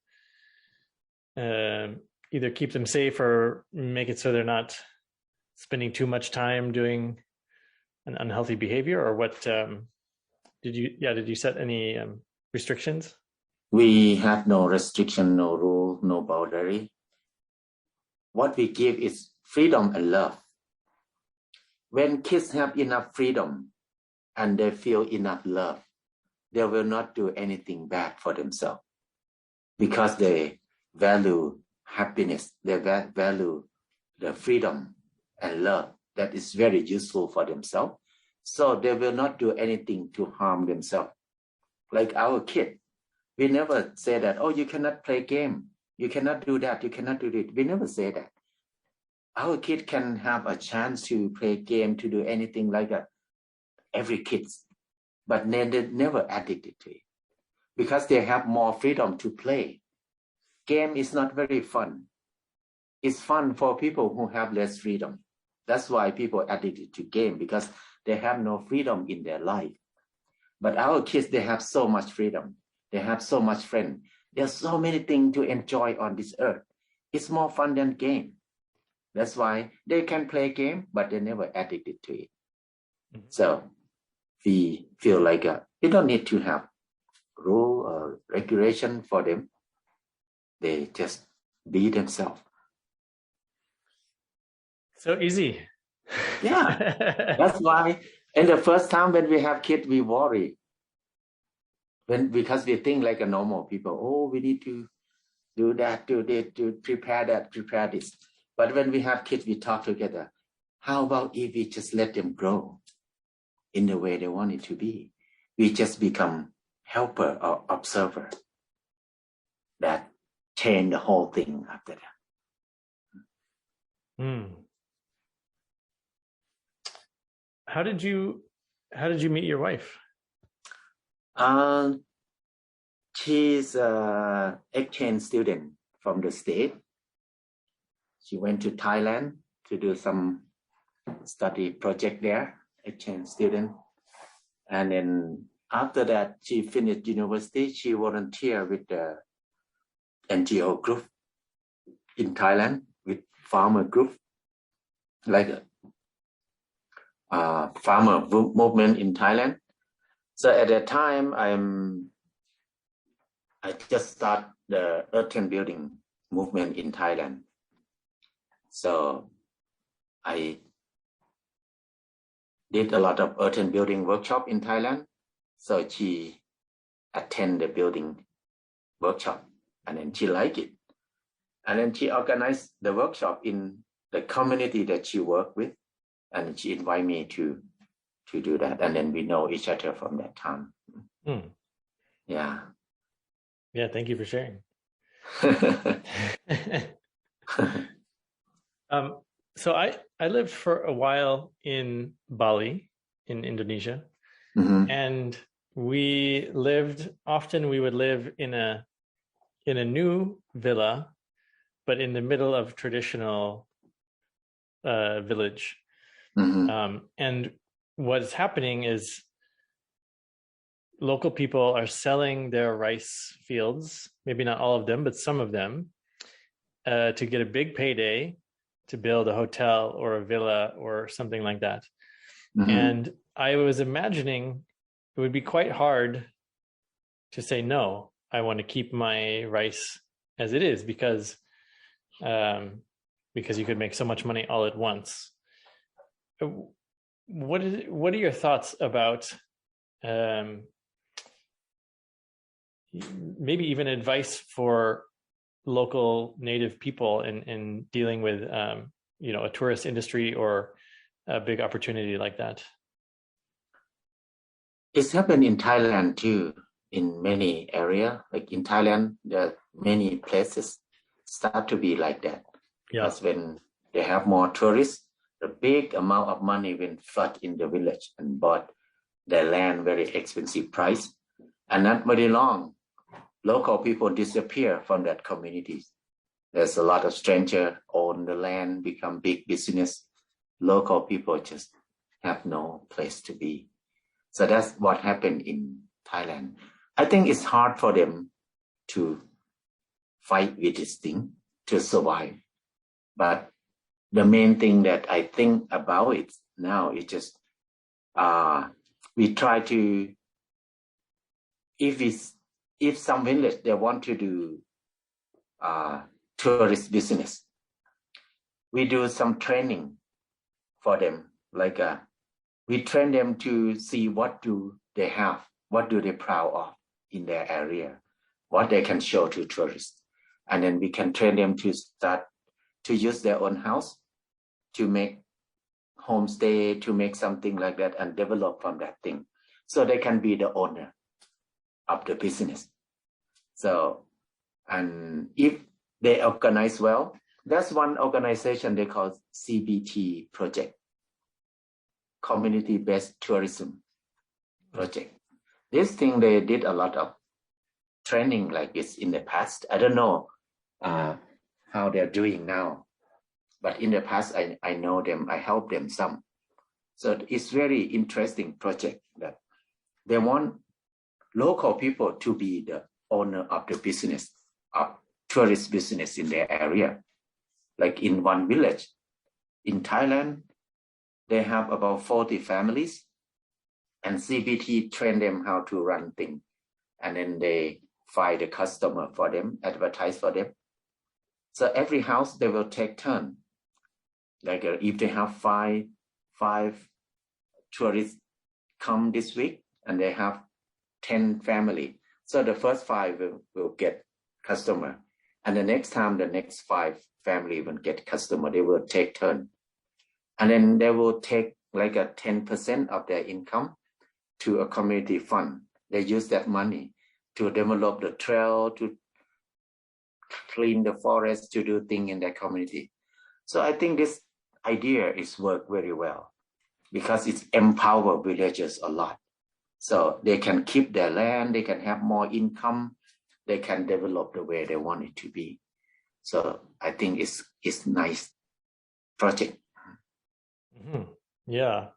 either keep them safe or make it so they're not spending too much time doing an unhealthy behavior? Or what did you set any restrictions? We have no restriction, no rule, no boundary. What we give is freedom and love. When kids have enough freedom and they feel enough love, they will not do anything bad for themselves, because they value happiness, they value the freedom and love that is very useful for themselves. So they will not do anything to harm themselves. Like our kid, we never say that, oh, you cannot play game, you cannot do that, you cannot do it. We never say that. Our kid can have a chance to play game, to do anything like that. Every kid, but they never addicted to it, because they have more freedom to play. Game is not very fun. It's fun for people who have less freedom. That's why people are addicted to game, because they have no freedom in their life. But our kids, they have so much freedom. They have so much friends. There's so many things to enjoy on this earth. It's more fun than game. That's why they can play game, but they never addicted to it. So we feel like you don't need to have rule or regulation for them. They just be themselves. So easy. Yeah, that's why. And the first time when we have kids, we worry. Because we think like a normal people. Oh, we need to do that, do this, to prepare that, prepare this. But when we have kids, we talk together. How about if we just let them grow in the way they want it to be? We just become helper or observer. That change the whole thing after that. Mm. How did you meet your wife? Um, she's a exchange student from the state. She went to Thailand to do some study project there, exchange student. And then after that, she finished university. She volunteered with the NGO group in Thailand, with farmer group, like a farmer movement in Thailand. So at that time, I just start the Earthen building movement in Thailand. So I did a lot of Earthen building workshop in Thailand. So she attend the building workshop, and then she liked it. And then she organized the workshop in the community that she worked with, and she invited me to do that. And then we know each other from that time. Mm. Yeah. Yeah, thank you for sharing. So I lived for a while in Bali, in Indonesia, and we would live in a new villa, but in the middle of traditional village. And what's happening is local people are selling their rice fields, maybe not all of them, but some of them, to get a big payday to build a hotel or a villa or something like that. And I was imagining it would be quite hard to say, no, I want to keep my rice as it is, because you could make so much money all at once. What are your thoughts about maybe even advice for local native people in dealing with a tourist industry or a big opportunity like that? It's happened in Thailand too, in many areas. Like in Thailand, there are many places start to be like that. Yeah. Because when they have more tourists, the big amount of money went flood in the village and bought their land very expensive price. And not very long, local people disappear from that community. There's a lot of strangers own the land, become big business. Local people just have no place to be. So that's what happened in Thailand. I think it's hard for them to fight with this thing, to survive. But the main thing that I think about it now is just we try to, if some village they want to do tourist business, we do some training for them. Like we train them to see what do they have, what do they proud of in their area, what they can show to tourists. And then we can train them to start to use their own house, to make homestay, to make something like that and develop from that thing. So they can be the owner of the business. So, and if they organize well, that's one organization they call CBT project, Community-Based Tourism Project. This thing, they did a lot of training like this in the past. I don't know how they're doing now, but in the past, I know them, I help them some. So it's very interesting project that they want local people to be the owner of the business, of tourist business in their area. Like in one village in Thailand, they have about 40 families, and CBT train them how to run things. And then they find the customer for them, advertise for them. So every house they will take turn. Like if they have five tourists come this week and they have 10 family, so the first 5 will get customer, and the next time the next 5 family will get customer. They will take turn, and then they will take like a 10% of their income to a community fund. They use that money to develop the trail, to clean the forest, to do things in their community. So I think this idea is work very well because it's empower villagers a lot. So they can keep their land, they can have more income, they can develop the way they want it to be. So I think it's nice project. Mm-hmm. Yeah.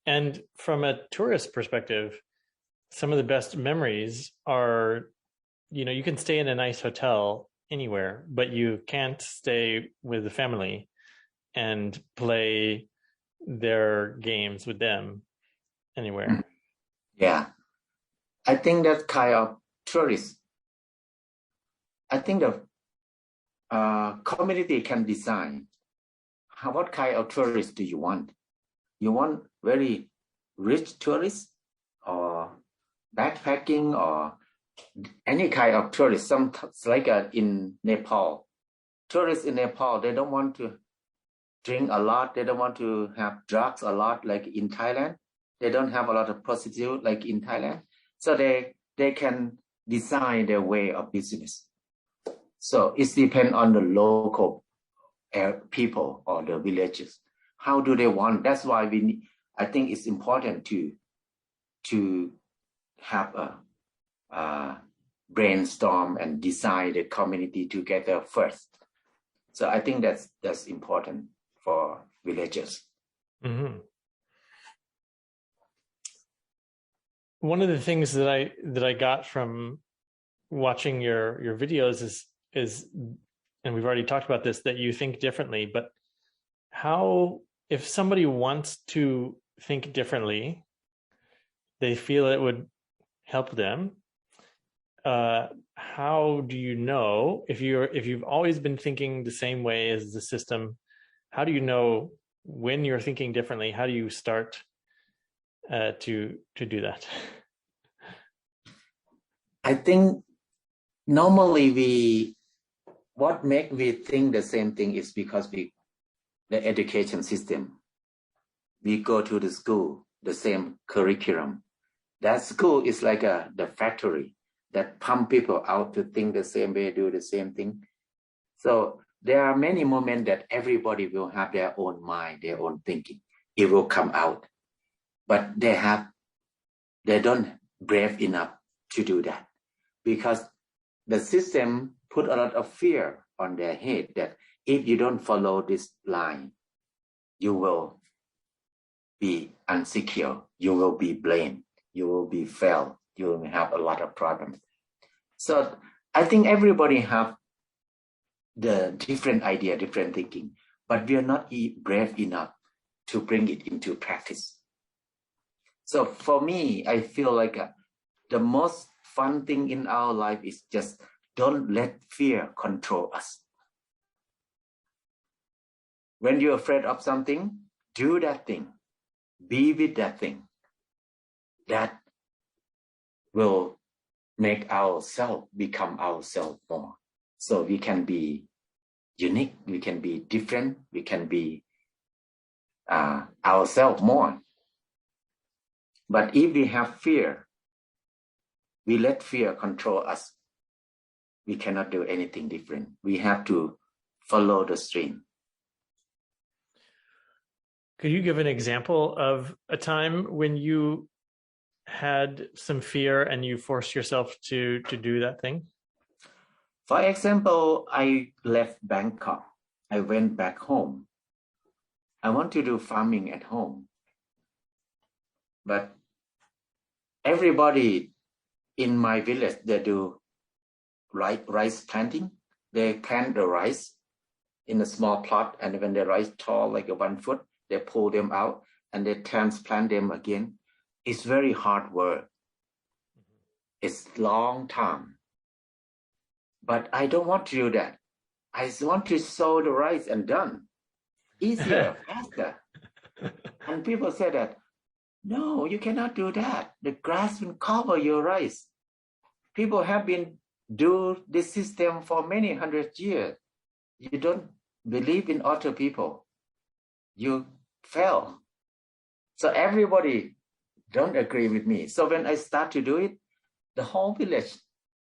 And from a tourist perspective, some of the best memories are, you can stay in a nice hotel anywhere, but you can't stay with the family and play their games with them anywhere. Yeah. I think that kind of tourist, I think the community can design what kind of tourist do you want? You want very rich tourists or backpacking or any kind of tourist? Some like in Nepal, tourists in Nepal, they don't want to drink a lot. They don't want to have drugs a lot like in Thailand. They don't have a lot of prostitute like in Thailand. So they can design their way of business. So it depends on the local people or the villages. How do they want? That's why I think it's important to have a brainstorm and design the community together first. So I think that's important for villagers. Mm-hmm. One of the things that I got from watching your videos is, and we've already talked about this, that you think differently, but how, if somebody wants to think differently, they feel it would help them, how do you know if you've always been thinking the same way as the system, how do you know when you're thinking differently? How do you start to do that? I think normally what make we think the same thing is because the education system. We go to the school, the same curriculum. That school is like the factory that pump people out to think the same way, do the same thing. So there are many moments that everybody will have their own mind, their own thinking. It will come out, but they don't brave enough to do that because the system put a lot of fear on their head that if you don't follow this line, you will be insecure, you will be blamed, you will be failed, you will have a lot of problems. So I think everybody have the different idea, different thinking, but we are not brave enough to bring it into practice. So for me, I feel like the most fun thing in our life is just don't let fear control us. When you're afraid of something, do that thing. Be with that thing. That will make ourselves become ourselves more. So we can be unique, we can be different, we can be ourselves more. But if we have fear, we let fear control us. We cannot do anything different. We have to follow the stream. Could you give an example of a time when you had some fear and you forced yourself to do that thing? For example, I left Bangkok. I went back home. I want to do farming at home. But everybody in my village, they do rice planting. They plant the rice in a small plot, and when the rice tall like 1 foot, they pull them out and they transplant them again. It's very hard work. It's long time. But I don't want to do that. I just want to sow the rice and done. Easier, faster. And people say that, no, you cannot do that. The grass will cover your rice. People have been do this system for many hundred years. You don't believe in other people. You fail. So everybody don't agree with me. So when I start to do it, the whole village,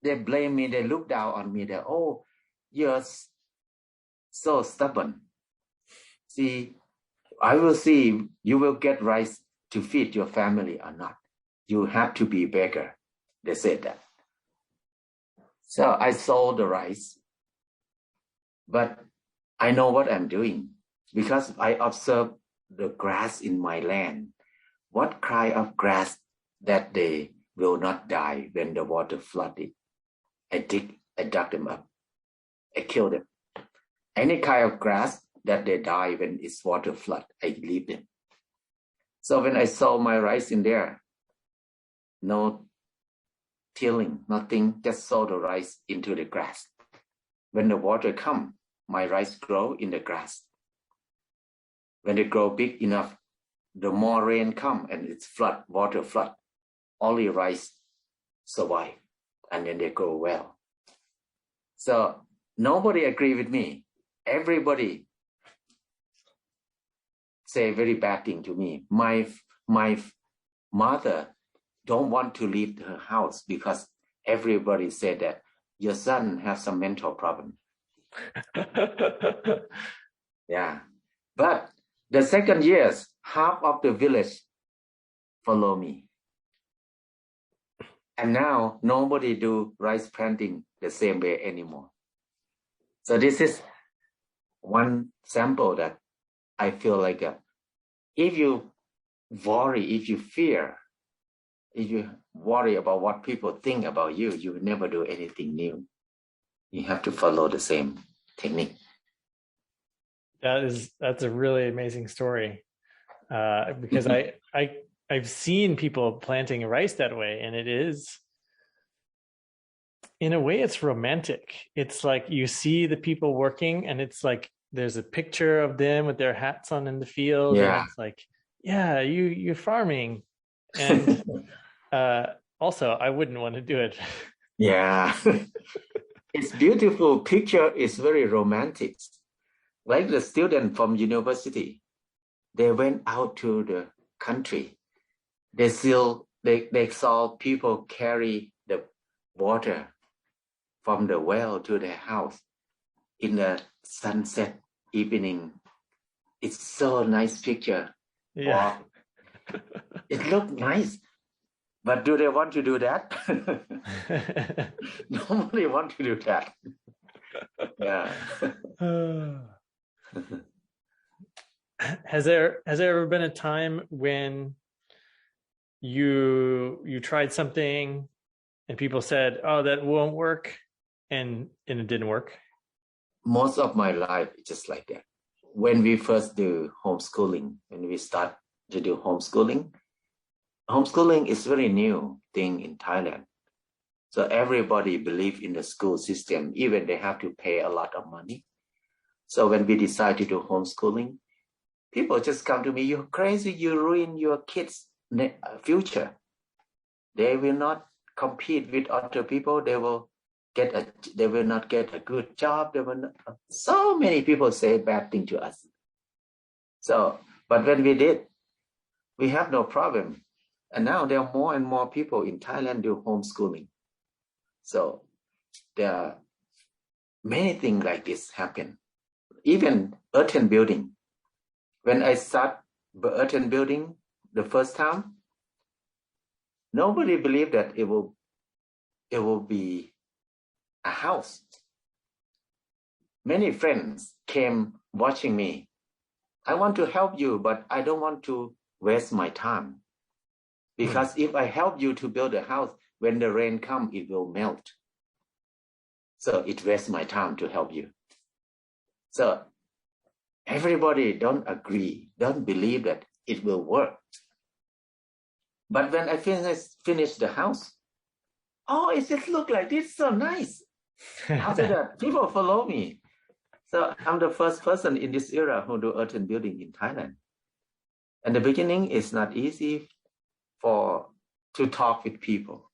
they blame me. They look down on me. They, oh, you're so stubborn. See, I will see you will get rice to feed your family or not. You have to be beggar. They said that. So I sold the rice, but I know what I'm doing because I observe the grass in my land. What kind of grass that they will not die when the water flooded? I dug them up. I killed them. Any kind of grass that they die when it's water flood, I leave them. So when I sow my rice in there, no tilling, nothing, just sow the rice into the grass. When the water come, my rice grow in the grass. When they grow big enough, the more rain come and it's flood, water flood. Only rice survive and then they grow well. So nobody agree with me. Everybody say very bad thing to me. My mother don't want to leave her house because everybody said that your son has some mental problem. Yeah. But the second years, half of the village follow me. And now nobody do rice planting the same way anymore. So this is one sample that I feel like if you worry, if you fear, if you worry about what people think about you, you will never do anything new. You have to follow the same technique. That's a really amazing story. Because I've seen people planting rice that way, and it is, in a way, it's romantic. It's like you see the people working, and it's like there's a picture of them with their hats on in the field, and it's like, yeah, you're farming, and also I wouldn't want to do it. Yeah, it's beautiful picture. It's very romantic. Like the student from university, they went out to the country. They saw people carry the water from the well to their house in the sunset evening. It's so nice picture. Yeah. Wow. It looked nice. But do they want to do that? Nobody want to do that. Yeah. Has there ever been a time when you tried something and people said, "Oh, that won't work," and it didn't work? Most of my life is just like that. When we first do homeschooling, when we start to do homeschooling is very new thing in Thailand. So everybody believe in the school system, even they have to pay a lot of money. So when we decide to do homeschooling, people just come to me, "You're crazy, you ruin your kids' future. They will not compete with other people. They will not get a good job. So many people say bad thing to us. So, but when we did, we have no problem. And now there are more and more people in Thailand do homeschooling. So there are many things like this happen. Even Earthen building. When I start the Earthen building the first time, nobody believed that it will be a house. Many friends came watching me. "I want to help you, but I don't want to waste my time. Because if I help you to build a house, when the rain comes, it will melt. So it wastes my time to help you." So everybody don't agree, don't believe that it will work. But when I finish the house, "Oh, it just look like this, so nice." After that, people follow me. So I'm the first person in this era who do earthen building in Thailand. And the beginning is not easy to talk with people.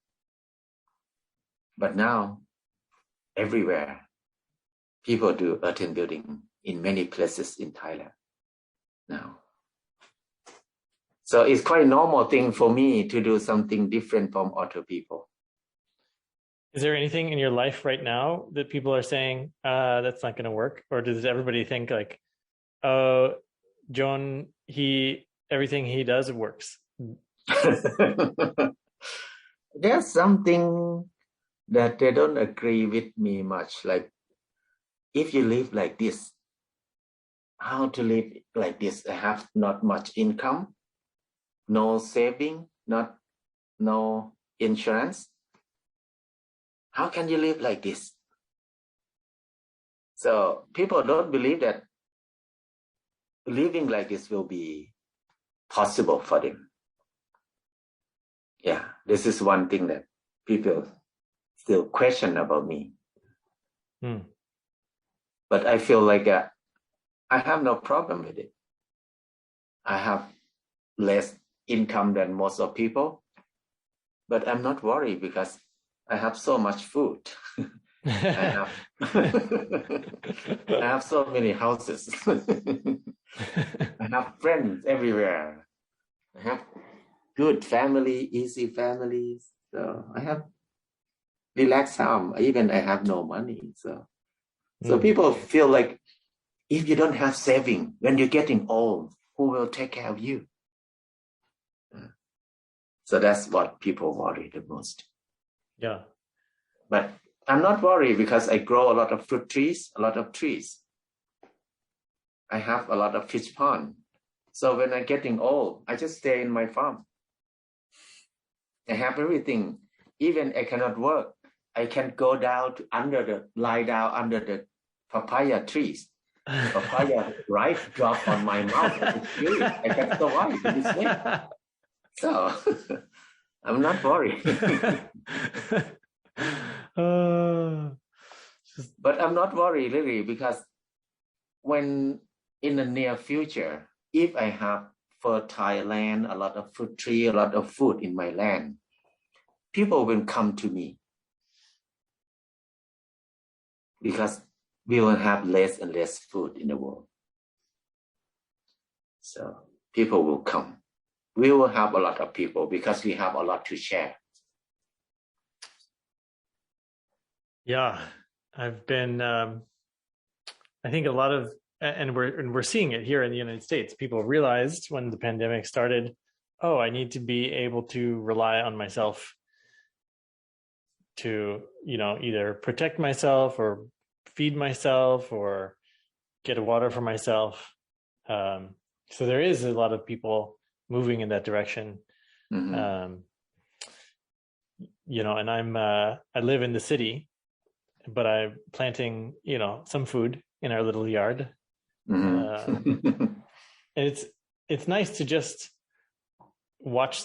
But now, everywhere, people do earthen building in many places in Thailand now. So it's quite normal thing for me to do something different from other people. Is there anything in your life right now that people are saying, that's not going to work? Or does everybody think like, "Oh, Jon, everything he does works. There's something that they don't agree with me much. Like, if you live like this, how to live like this? I have not much income, no saving, no insurance. How can you live like this? So people don't believe that living like this will be possible for them. Yeah, this is one thing that people still question about me. But I feel like I have no problem with it. I have less income than most of people, but I'm not worried because I have so much food. I have so many houses. I have friends everywhere. I have good family, easy families. So I have relaxed home. Even I have no money. So people feel like if you don't have saving, when you're getting old, who will take care of you? So that's what people worry the most. Yeah. But I'm not worried because I grow a lot of fruit trees, a lot of trees. I have a lot of fish pond. So when I'm getting old, I just stay in my farm. I have everything. Even I cannot work, I can go down lie down under the papaya trees. Papaya drop on my mouth. I can survive in this way. So I'm not worried. But I'm not worried really, because when in the near future, if I have fertile land, a lot of fruit tree, a lot of food in my land, people will come to me because we will have less and less food in the world. So people will come. We will have a lot of people because we have a lot to share. Yeah, I've been. I think a lot of, and we're seeing it here in the United States. People realized when the pandemic started, oh, I need to be able to rely on myself to, either protect myself or feed myself or get water for myself. So there is a lot of people moving in that direction. Mm-hmm. And I live in the city, but I'm planting, some food in our little yard. Mm-hmm. And it's nice to just watch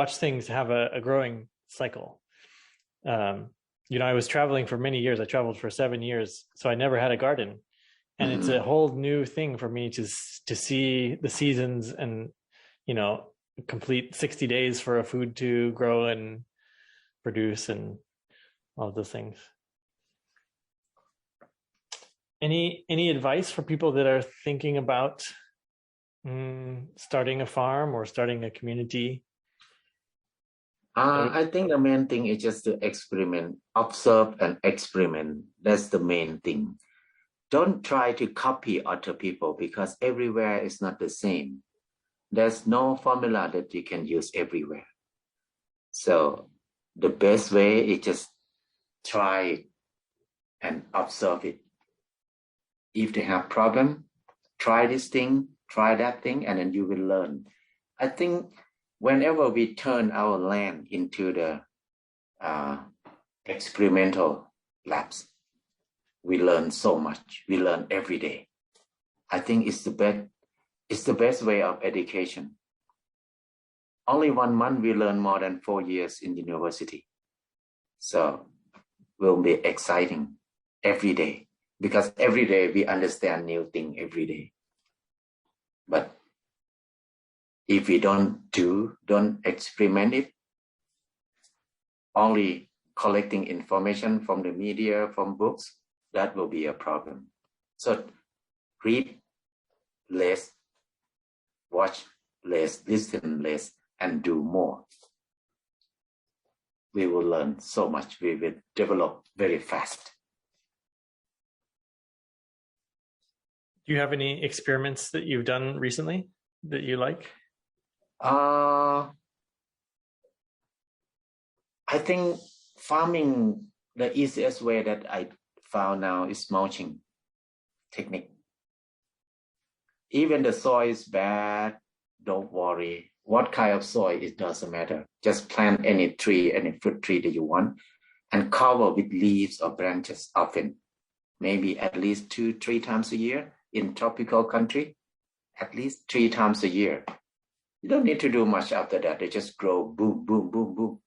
things have a growing cycle. I was traveling for many years. I traveled for 7 years, so I never had a garden. And it's a whole new thing for me to see the seasons and, complete 60 days for a food to grow and produce and all of those things. Any advice for people that are thinking about starting a farm or starting a community? I think the main thing is just to experiment, observe and experiment. That's the main thing. Don't try to copy other people because everywhere is not the same. There's no formula that you can use everywhere. So the best way is just try and observe it. If they have problem, try this thing, try that thing, and then you will learn. I think whenever we turn our land into the experimental labs, we learn so much. We learn every day. I think it's the best way of education. Only 1 month we learn more than 4 years in university. So will be exciting every day because every day we understand new thing every day. But if we don't experiment it, only collecting information from the media, from books, that will be a problem. So read less, watch less, listen less, and do more. We will learn so much. We will develop very fast. Do you have any experiments that you've done recently that you like? I think farming, the easiest way that I found now is mulching technique. Even the soil is bad, don't worry. What kind of soil, it doesn't matter. Just plant any tree, any fruit tree that you want, and cover with leaves or branches often. Maybe at least 2-3 times a year in tropical country, at least 3 times a year. You don't need to do much after that. They just grow boom, boom, boom, boom,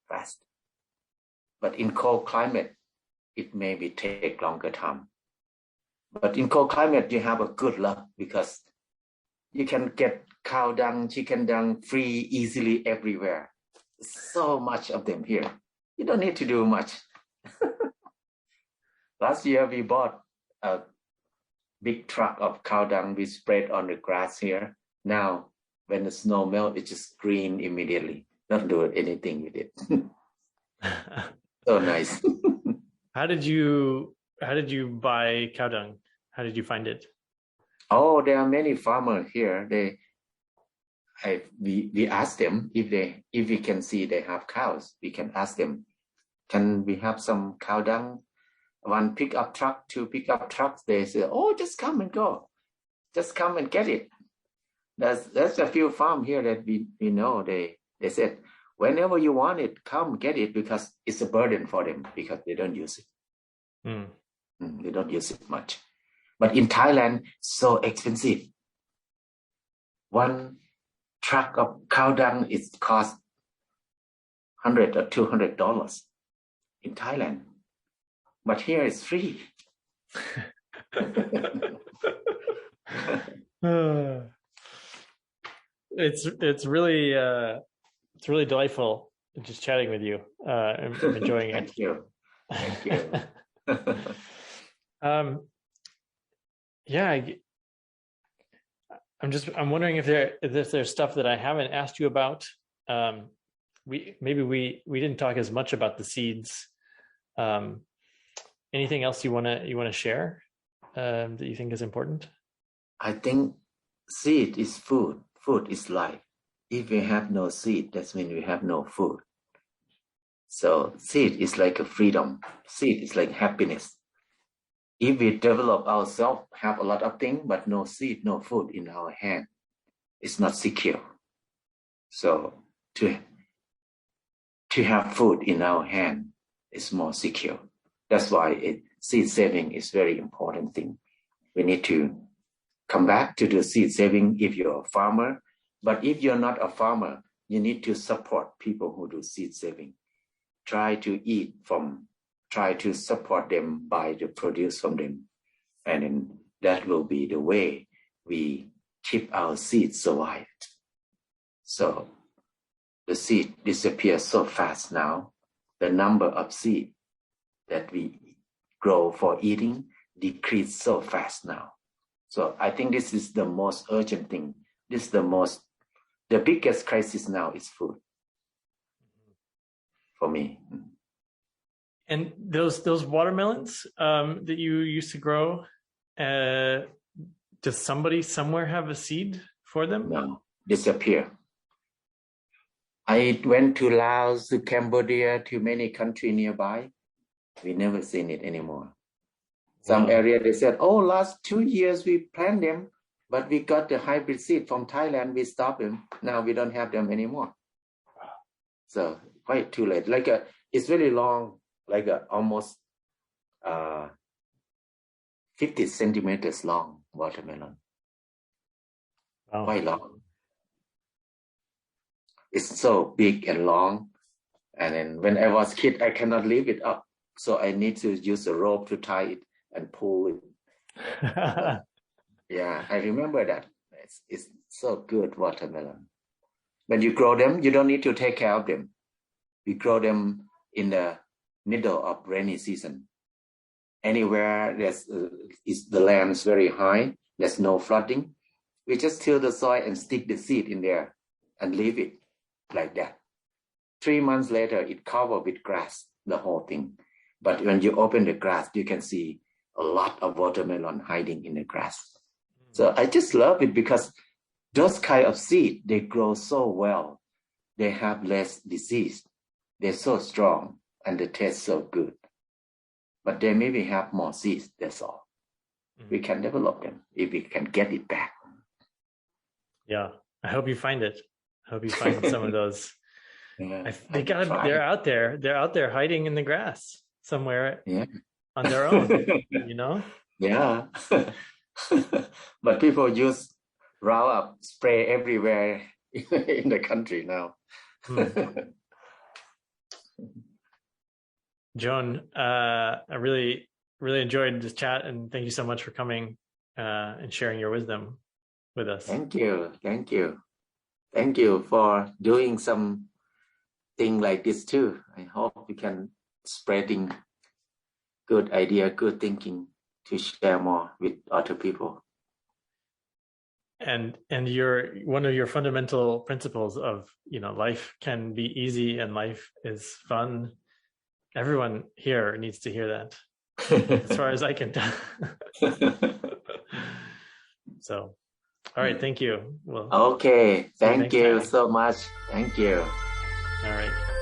fast. But in cold climate, it maybe take longer time. But in cold climate, you have a good luck because you can get cow dung, chicken dung free easily everywhere. So much of them here. You don't need to do much. Last year, we bought a big truck of cow dung. We spread on the grass here. Now, when the snow melts, it's just green immediately. Not do anything with it. So nice. How did you buy cow dung? How did you find it? Oh, there are many farmers here. We ask them if we can see they have cows. We can ask them, can we have some cow dung? 1 pickup truck, 2 pickup trucks. They say, oh, just come and go. Just come and get it. There's a few farms here that we know. They said, whenever you want it, come get it, because it's a burden for them because they don't use it. They don't use it much. But in Thailand, so expensive. 1 truck of cow dung is cost $100 or $200 in Thailand. But here it's free. It's really delightful just chatting with you. I'm enjoying it. Thank you. Yeah, I'm wondering if there's stuff that I haven't asked you about. We didn't talk as much about the seeds. Anything else you wanna share that you think is important? I think seed is food. Food is life. If we have no seed, that means we have no food. So seed is like a freedom. Seed is like happiness. If we develop ourselves, have a lot of things, but no seed, no food in our hand, it's not secure. So to have food in our hand is more secure. That's why seed saving is very important thing. We need to come back to the seed saving if you're a farmer. But if you're not a farmer, you need to support people who do seed saving. Try to support them, buy the produce from them. And then that will be the way we keep our seeds survive. So the seed disappears so fast now. The number of seed that we grow for eating decrease so fast now. So I think this is the most urgent thing. The biggest crisis now is food for me. And those watermelons that you used to grow, does somebody somewhere have a seed for them? No, disappear. I went to Laos, to Cambodia, to many countries nearby. We never seen it anymore. Some area they said, oh, last 2 years we planted them, but we got the hybrid seed from Thailand. We stopped them. Now we don't have them anymore. So quite too late. It's really long, almost 50 centimeters long watermelon. Wow. Quite long. It's so big and long. And then when I was a kid, I cannot leave it up. So I need to use a rope to tie it and pull it. Yeah, I remember that. It's so good watermelon. When you grow them, you don't need to take care of them. We grow them in the middle of rainy season. Anywhere the land is very high, there's no flooding. We just till the soil and stick the seed in there and leave it like that. 3 months later, it covered with grass, the whole thing. But when you open the grass, you can see a lot of watermelon hiding in the grass. So I just love it because those kind of seed, they grow so well. They have less disease. They're so strong and they taste so good. But they maybe have more seeds, that's all. We can develop them if we can get it back. Yeah, I hope you find it. I hope you find some of those. Yeah, they're out there. They're out there hiding in the grass somewhere on their own, you know? Yeah. But people use Roundup spray everywhere in the country now. Jon, I really enjoyed this chat, and thank you so much for coming and sharing your wisdom with us. Thank you for doing some thing like this too. I hope we can spreading good idea, good thinking to share more with other people. And one of your fundamental principles of, life can be easy and life is fun. Everyone here needs to hear that, as far as I can tell. So, all right, thank you. Okay, thank you so much. Thank you. All right.